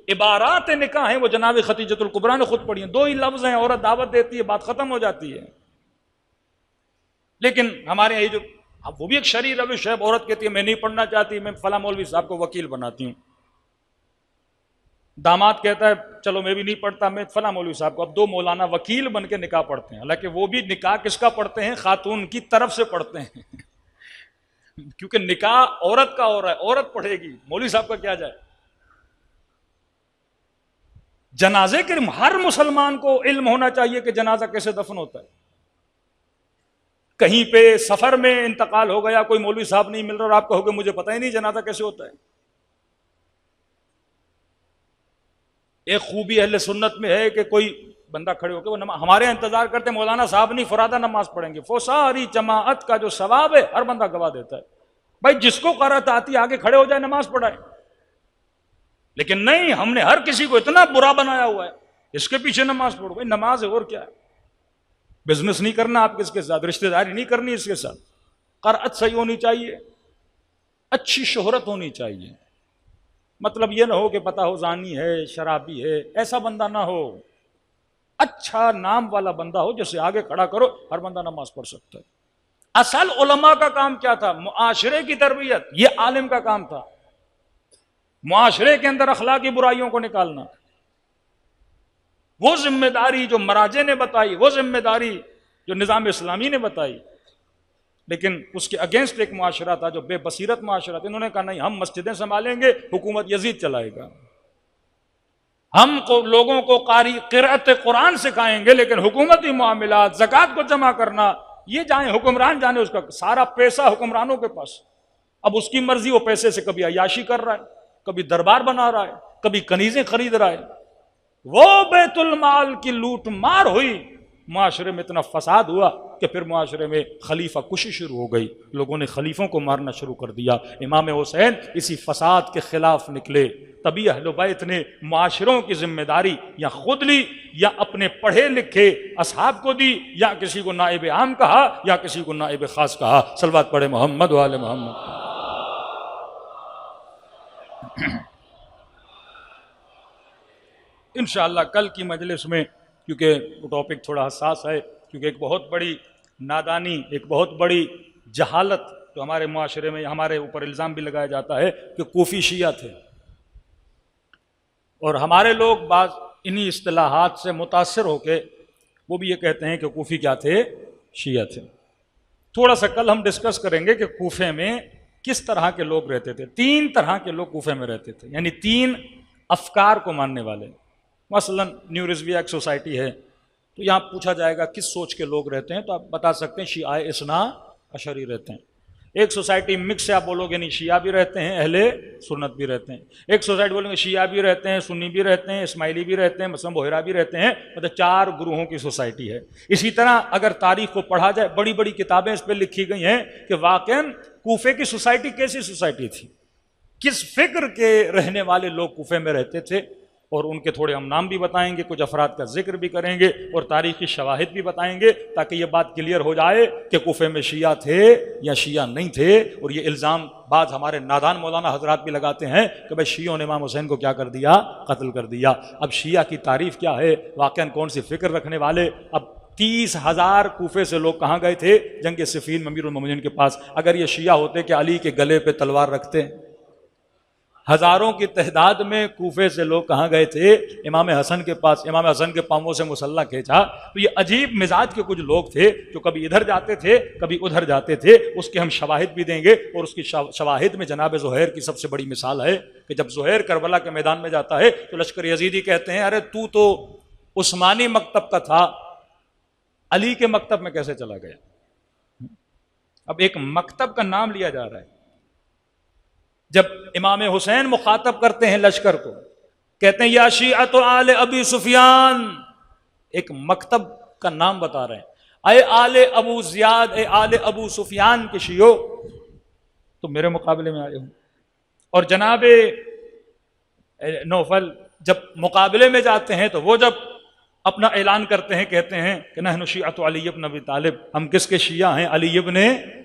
Speaker 1: عبارات نکاح ہیں وہ جناب ختیجۃ الکبریٰ نے خود پڑھی ہیں. 2 ہی لفظ ہیں، عورت دعوت دیتی ہے، بات ختم ہو جاتی ہے. لیکن ہمارے یہاں جو وہ بھی ایک شرعی روش ہے، عورت کہتی ہے میں نہیں پڑھنا چاہتی، میں فلاں مولوی صاحب کو وکیل بناتی ہوں. داماد کہتا ہے چلو میں بھی نہیں پڑھتا، میں فلاں مولوی صاحب کو، اب دو مولانا وکیل بن کے نکاح پڑھتے ہیں، حالانکہ وہ بھی نکاح کس کا پڑھتے ہیں؟ خاتون کی طرف سے پڑھتے ہیں کیونکہ نکاح عورت کا ہو رہا ہے، عورت پڑھے گی، مولوی صاحب کا کیا جائے۔ جنازے کے ہر مسلمان کو علم ہونا چاہیے کہ جنازہ کیسے دفن ہوتا ہے۔ کہیں پہ سفر میں انتقال ہو گیا، کوئی مولوی صاحب نہیں مل رہا اور آپ کہو گے مجھے پتہ ہی نہیں جنازہ کیسے ہوتا ہے۔ ایک خوبی اہل سنت میں ہے کہ کوئی بندہ کھڑے ہو کے وہ ہمارے یہاں انتظار کرتے مولانا صاحب نہیں فرادہ نماز پڑھیں گے، وہ ساری جماعت کا جو ثواب ہے ہر بندہ گوا دیتا ہے۔ بھائی جس کو قرأت آتی آگے کھڑے ہو جائے نماز پڑھائے، لیکن نہیں، ہم نے ہر کسی کو اتنا برا بنایا ہوا ہے، اس کے پیچھے نماز پڑھو۔ بھائی نماز ہے اور کیا ہے، بزنس نہیں کرنا آپ کس کے ساتھ، رشتہ داری نہیں کرنی اس کے ساتھ، قرأت صحیح ہونی چاہیے، اچھی شہرت ہونی چاہیے۔ مطلب یہ نہ ہو کہ پتہ ہو زانی ہے، شرابی ہے، ایسا بندہ نہ ہو، اچھا نام والا بندہ ہو جسے آگے کھڑا کرو ہر بندہ نماز پڑھ سکتا ہے۔ اصل علماء کا کام کیا تھا؟ معاشرے کی تربیت، یہ عالم کا کام تھا، معاشرے کے اندر اخلاقی برائیوں کو نکالنا۔ وہ ذمہ داری جو مراجع نے بتائی، وہ ذمہ داری جو نظام اسلامی نے بتائی، لیکن اس کے اگینسٹ ایک معاشرہ تھا جو بے بصیرت معاشرہ تھا۔ انہوں نے کہا نہیں، ہم مسجدیں سنبھالیں گے، حکومت یزید چلائے گا، ہم کو لوگوں کو قرأت قرآن سکھائیں گے، لیکن حکومتی معاملات، زکوٰۃ کو جمع کرنا، یہ جائیں حکمران جانے، اس کا سارا پیسہ حکمرانوں کے پاس۔ اب اس کی مرضی، وہ پیسے سے کبھی عیاشی کر رہا ہے، کبھی دربار بنا رہا ہے، کبھی کنیزیں خرید رہا ہے۔ وہ بیت المال کی لوٹ مار ہوئی، معاشرے میں اتنا فساد ہوا کہ پھر معاشرے میں خلیفہ کشی شروع ہو گئی، لوگوں نے خلیفوں کو مارنا شروع کر دیا۔ امام حسین اسی فساد کے خلاف نکلے، تبھی اہل بیت نے معاشروں کی ذمہ داری یا خود لی یا اپنے پڑھے لکھے اصحاب کو دی، یا کسی کو نائب عام کہا یا کسی کو نائب خاص کہا۔ صلوات پڑھے محمد و آل محمد۔ انشاءاللہ کل کی مجلس میں، کیونکہ وہ ٹاپک تھوڑا حساس ہے، کیونکہ ایک بہت بڑی نادانی، ایک بہت بڑی جہالت جو ہمارے معاشرے میں، ہمارے اوپر الزام بھی لگایا جاتا ہے کہ کوفی شیعہ تھے، اور ہمارے لوگ بعض انہی اصطلاحات سے متاثر ہو کے وہ بھی یہ کہتے ہیں کہ کوفی کیا تھے؟ شیعہ تھے۔ تھوڑا سا کل ہم ڈسکس کریں گے کہ کوفے میں کس طرح کے لوگ رہتے تھے۔ 3 طرح کے لوگ کوفے میں رہتے تھے، یعنی 3 افکار کو ماننے والے۔ مثلا نیو رضویہ ایک سوسائٹی ہے، تو یہاں پوچھا جائے گا کس سوچ کے لوگ رہتے ہیں، تو آپ بتا سکتے ہیں شیعہ اثنا عشری رہتے ہیں۔ ایک سوسائٹی مکس ہے، آپ بولو گے نہیں، شیعہ بھی رہتے ہیں، اہل سنت بھی رہتے ہیں۔ ایک سوسائٹی بولیں گے شیعہ بھی رہتے ہیں، سنی بھی رہتے ہیں، اسماعیلی بھی رہتے ہیں، مثلا بحیرہ بھی رہتے ہیں، مطلب 4 گروہوں کی سوسائٹی ہے۔ اسی طرح اگر تاریخ کو پڑھا جائے، بڑی بڑی کتابیں اس پہ لکھی گئی ہیں کہ واقعاً کوفے کی سوسائٹی کیسی سوسائٹی تھی، کس فکر کے رہنے والے لوگ کوفے میں رہتے تھے، اور ان کے تھوڑے ہم نام بھی بتائیں گے، کچھ افراد کا ذکر بھی کریں گے، اور تاریخی شواہد بھی بتائیں گے، تاکہ یہ بات کلیئر ہو جائے کہ کوفے میں شیعہ تھے یا شیعہ نہیں تھے۔ اور یہ الزام بعض ہمارے نادان مولانا حضرات بھی لگاتے ہیں کہ بھائی شیعوں نے امام حسین کو کیا کر دیا؟ قتل کر دیا۔ اب شیعہ کی تعریف کیا ہے، واقعاً کون سی فکر رکھنے والے؟ اب 30,000 کوفے سے لوگ کہاں گئے تھے؟ جنگ صفین میں امیر المومنین کے پاس۔ اگر یہ شیعہ ہوتے کہ علی کے گلے پہ تلوار رکھتے؟ ہزاروں کی تعداد میں کوفے سے لوگ کہاں گئے تھے؟ امام حسن کے پاس۔ امام حسن کے پاؤں سے مسلح کھینچا۔ تو یہ عجیب مزاج کے کچھ لوگ تھے جو کبھی ادھر جاتے تھے کبھی ادھر جاتے تھے، اس کے ہم شواہد بھی دیں گے۔ اور اس کی شواہد میں جناب زہیر کی سب سے بڑی مثال ہے کہ جب زہیر کربلا کے میدان میں جاتا ہے تو لشکر یزیدی کہتے ہیں ارے تو عثمانی مکتب کا تھا، علی کے مکتب میں کیسے چلا گیا؟ اب ایک مکتب کا نام لیا جا رہا ہے۔ جب امام حسین مخاطب کرتے ہیں لشکر کو، کہتے ہیں یا شیعۃ آل ابی سفیان، ایک مکتب کا نام بتا رہے ہیں، اے آل ابو زیاد، اے آل ابو سفیان کے شیعو، تو میرے مقابلے میں آئے ہوں۔ اور جناب نوفل جب مقابلے میں جاتے ہیں تو وہ جب اپنا اعلان کرتے ہیں، کہتے ہیں کہ نحن شیعۃ علی بن ابی طالب، ہم کس کے شیعہ ہیں؟ علی بن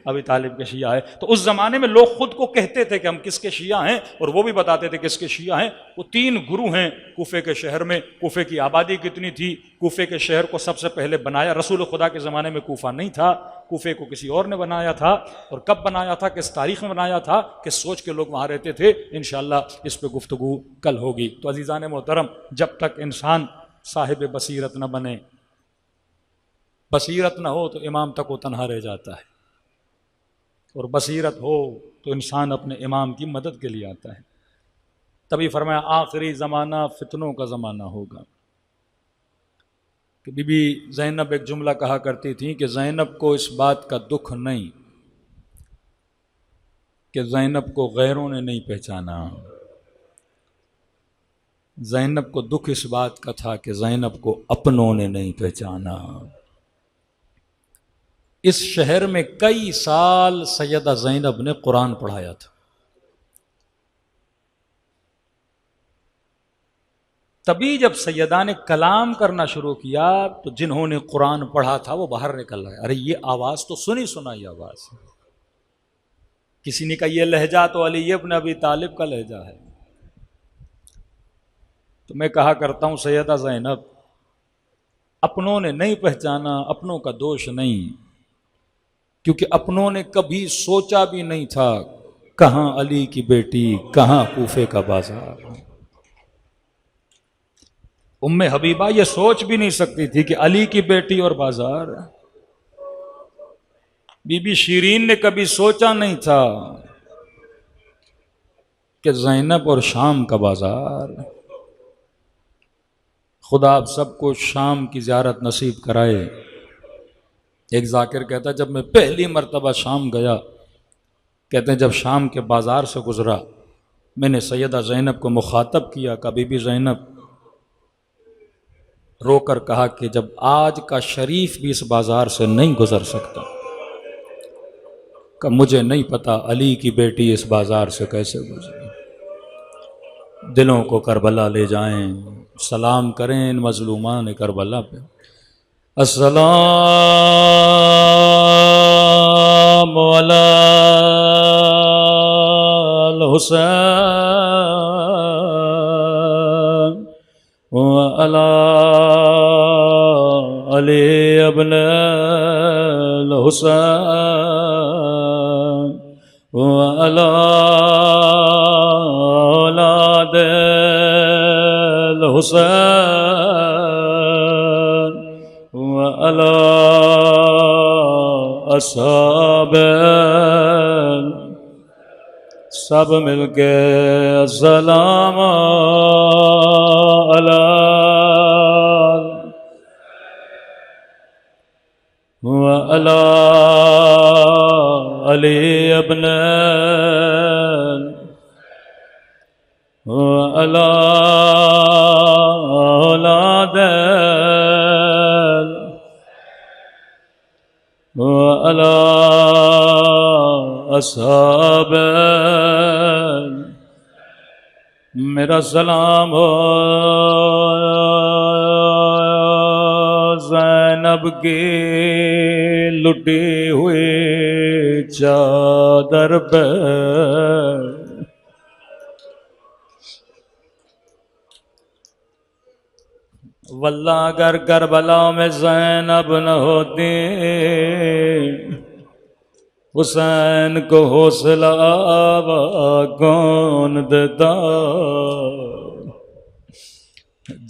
Speaker 1: ابی طالب کے شیعہ ہیں۔ تو اس زمانے میں لوگ خود کو کہتے تھے کہ ہم کس کے شیعہ ہیں، اور وہ بھی بتاتے تھے کس کے شیعہ ہیں۔ وہ 3 گروہ ہیں کوفے کے شہر میں۔ کوفے کی آبادی کتنی تھی؟ کوفے کے شہر کو سب سے پہلے بنایا، رسول خدا کے زمانے میں کوفہ نہیں تھا، کوفے کو کسی اور نے بنایا تھا۔ اور کب بنایا تھا، کس تاریخ میں بنایا تھا، کس سوچ کے لوگ وہاں رہتے تھے، انشاءاللہ اس پہ گفتگو کل ہوگی۔ تو عزیزان محترم، جب تک انسان صاحب بصیرت نہ بنے، بصیرت نہ ہو تو امام تک وہ تنہا رہ جاتا ہے، اور بصیرت ہو تو انسان اپنے امام کی مدد کے لیے آتا ہے۔ تبھی فرمایا آخری زمانہ فتنوں کا زمانہ ہوگا۔ کہ بی بی زینب ایک جملہ کہا کرتی تھی کہ زینب کو اس بات کا دکھ نہیں کہ زینب کو غیروں نے نہیں پہچانا، زینب کو دکھ اس بات کا تھا کہ زینب کو اپنوں نے نہیں پہچانا۔ اس شہر میں کئی سال سیدہ زینب نے قرآن پڑھایا تھا، تبھی جب سیدہ نے کلام کرنا شروع کیا تو جنہوں نے قرآن پڑھا تھا وہ باہر نکل رہے، ارے یہ آواز تو سنی سنائی آواز، کسی نے کہا یہ لہجہ تو علی ابن ابی طالب کا لہجہ ہے۔ تو میں کہا کرتا ہوں سیدہ زینب، اپنوں نے نہیں پہچانا، اپنوں کا دوش نہیں، کیونکہ اپنوں نے کبھی سوچا بھی نہیں تھا کہاں علی کی بیٹی، کہاں کوفے کا بازار۔ ام حبیبہ یہ سوچ بھی نہیں سکتی تھی کہ علی کی بیٹی اور بازار۔ بی بی شیرین نے کبھی سوچا نہیں تھا کہ زینب اور شام کا بازار۔ خدا آپ سب کو شام کی زیارت نصیب کرائے۔ ایک ذاکر کہتا جب میں پہلی مرتبہ شام گیا، کہتے ہیں جب شام کے بازار سے گزرا، میں نے سیدہ زینب کو مخاطب کیا کہ بی بی زینب، رو کر کہا کہ جب آج کا شریف بھی اس بازار سے نہیں گزر سکتا، کہ مجھے نہیں پتا علی کی بیٹی اس بازار سے کیسے گزری۔ دلوں کو کربلا لے جائیں، سلام کریں ان مظلومان کربلا پہ۔ السلام علی الحسین وعلی علی ابن الحسین وعلی اولاد الحسین وعلی اصحاب، سب مل کے السلام علی وعلی علی ابن وعلی اولاد وعلی اصحاب، میرا سلام ہو زینب کی لٹی ہوئی چادر پہ، واللہ اگر کربلا میں زینب نہ ہوتی حسین کو حوصلہ کون دیتا؟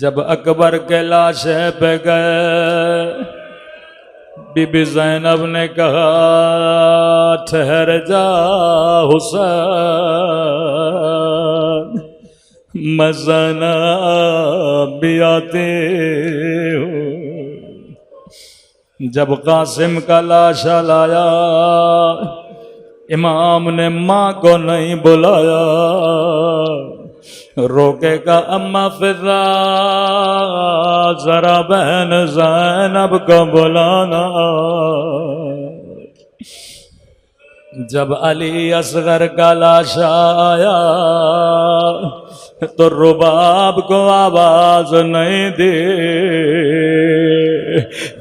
Speaker 1: جب اکبر کے لاشے پہ گئے، بی بی زینب نے کہا ٹھہر جا حسین، میں زینب بھی آتی ہوں۔ جب قاسم کا لاشا لایا، امام نے ماں کو نہیں بلایا، روکے کا اما فضا ذرا بہن زینب کو بلانا۔ جب علی اصغر کا لاشا آیا، تو رباب کو آواز نہیں دی،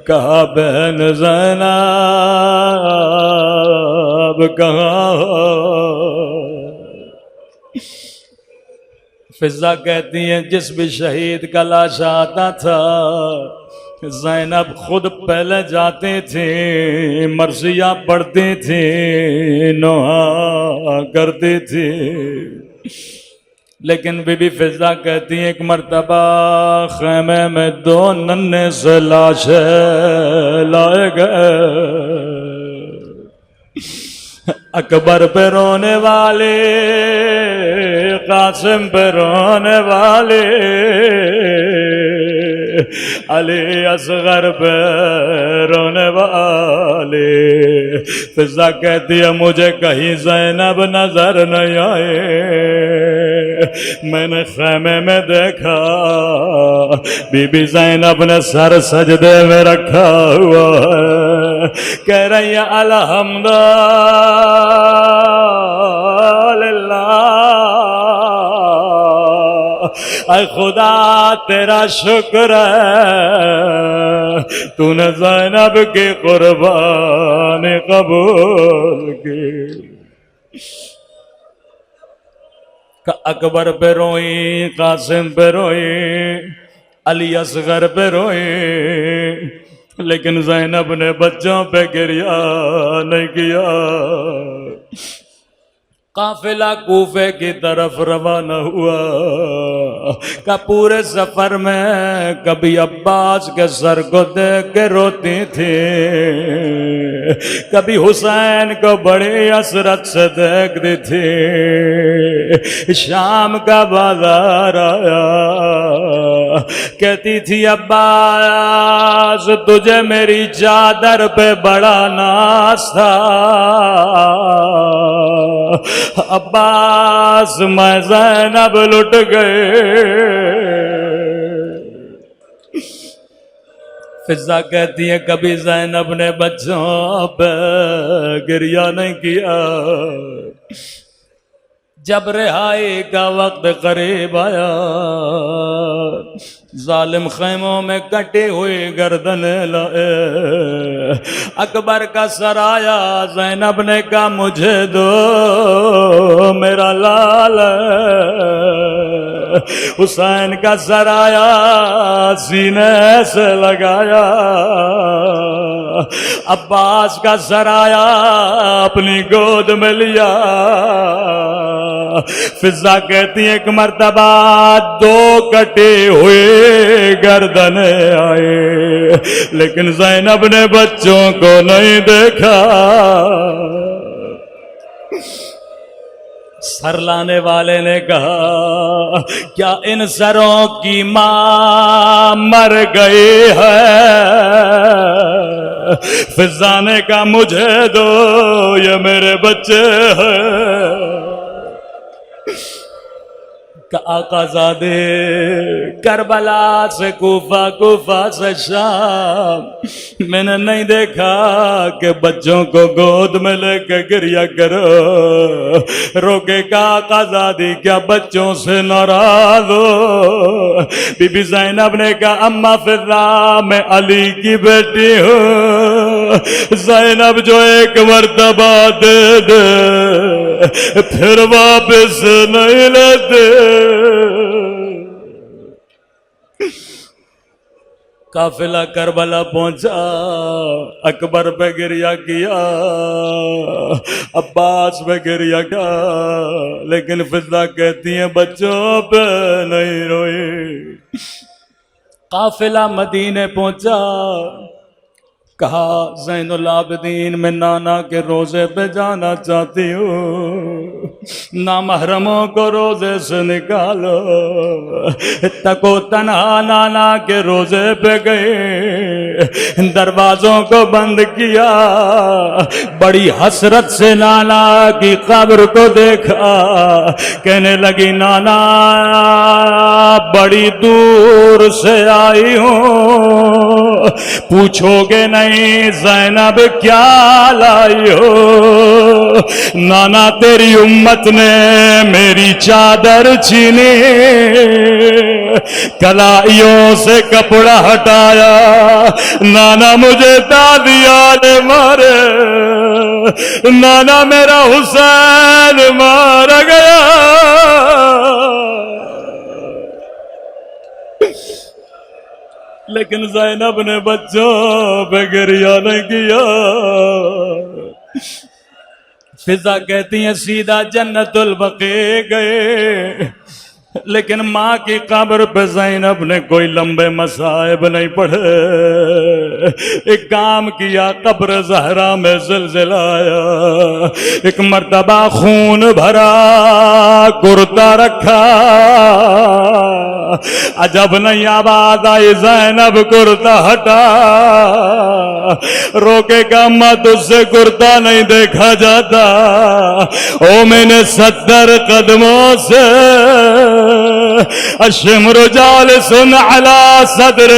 Speaker 1: کہا بہن زینب کہاں ہو؟ فضا کہتی ہیں جس بھی شہید کا لاش آتا تھا زینب خود پہلے جاتے تھے، مرثیہ پڑھتے تھے، نوحہ کرتے تھے، لیکن بی بی فضا کہتی ہیں ایک مرتبہ خیمے میں 2 ننھے سے لاشیں لائے گئے، اکبر پہ رونے والے، قاسم پہ رونے والے، علی اصغر پہ رونے والے۔ فضا کہتی ہے مجھے کہیں زینب نظر نہیں آئے، میں نے خیمے میں دیکھا بی بی زینب نے سر سجدے میں رکھا ہوا ہے، کہہ رہی ہے الحمدللہ، اے خدا تیرا شکر ہے تو نے زینب کی قربانی قبول کی۔ کہ اکبر پہ روئی، قاسم پہ روئی، علی اصغر پہ روئی، لیکن زینب نے بچوں پہ گریہ نہیں کیا۔ قافلہ کوفے کی طرف روانہ ہوا، کہ پورے سفر میں کبھی عباس کے سر کو دیکھ کے روتی تھی، کبھی حسین کو بڑی حسرت سے دیکھتی تھی۔ شام کا بازار آیا، کہتی تھی عباس تجھے میری چادر پہ بڑا ناز تھا، عباس میں زینب لٹ گئے۔ فضا کہتی ہے کبھی زینب نے بچوں پہ گریہ نہیں کیا۔ جب رہائی کا وقت قریب آیا، ظالم خیموں میں کٹی ہوئی گردن لائے، اکبر کا سر آیا، زینب نے کہا مجھے دو میرا لال ہے، حسین کا سر آیا، سینے سے لگایا، عباس کا سر آیا، اپنی گود میں لیا۔ فضا کہتی ہے ایک مرتبہ 2 کٹے ہوئے گردنیں آئے، لیکن زینب نے بچوں کو نہیں دیکھا۔ سر لانے والے نے کہا کیا ان سروں کی ماں مر گئی ہے؟ فضا نے کہا مجھے دو، یہ میرے بچے ہیں۔ کہ آقا زادے کربلا سے کوفہ، کوفہ سے شام، میں نے نہیں دیکھا کہ بچوں کو گود میں لے کے گریہ کرو۔ روکے کا آقا زادی کیا بچوں سے ناراض ہو؟ بی بی زینب نے کہا اماں فضا میں علی کی بیٹی ہوں، زینب جو ایک مرتبہ دے دے پھر واپس نہیں لیتے۔ قافلہ کربلا پہنچا، اکبر پہ گریہ کیا، عباس پہ گریہ کیا، لیکن فضا کہتی ہیں بچوں پہ نہیں روئی۔ قافلہ مدینے پہنچا، کہا زین العابدین میں نانا کے روزے پہ جانا چاہتی ہوں، نامحرموں کو روزے سے نکالو۔ تکو تنہا نانا کے روزے پہ گئے، دروازوں کو بند کیا، بڑی حسرت سے نانا کی قبر کو دیکھا، کہنے لگی نانا بڑی دور سے آئی ہوں، پوچھو گے نہیں زینب کیا لائی ہو؟ نانا تیری امت نے میری چادر چھینی، کلائیوں سے کپڑا ہٹایا، نانا مجھے دادیا نے مارے، نانا میرا حسین مارا گیا۔ لیکن زینب نے بچوں پہ گریہ نہیں کیا۔ فضا کہتی ہیں سیدھا جنت البقیع گئے، لیکن ماں کی قبر پہ زینب نے کوئی لمبے مصائب نہیں پڑھے۔ ایک کام کیا، قبر زہرا میں زلزلہ آیا، ایک مرتبہ خون بھرا کرتا رکھا، عجب نہیں آواز آئی زینب کرتا ہٹا، روکے کا ماں تجھ سے کرتا نہیں دیکھا جاتا، او میں نے 70 قدموں سے الشمر جالس على صدر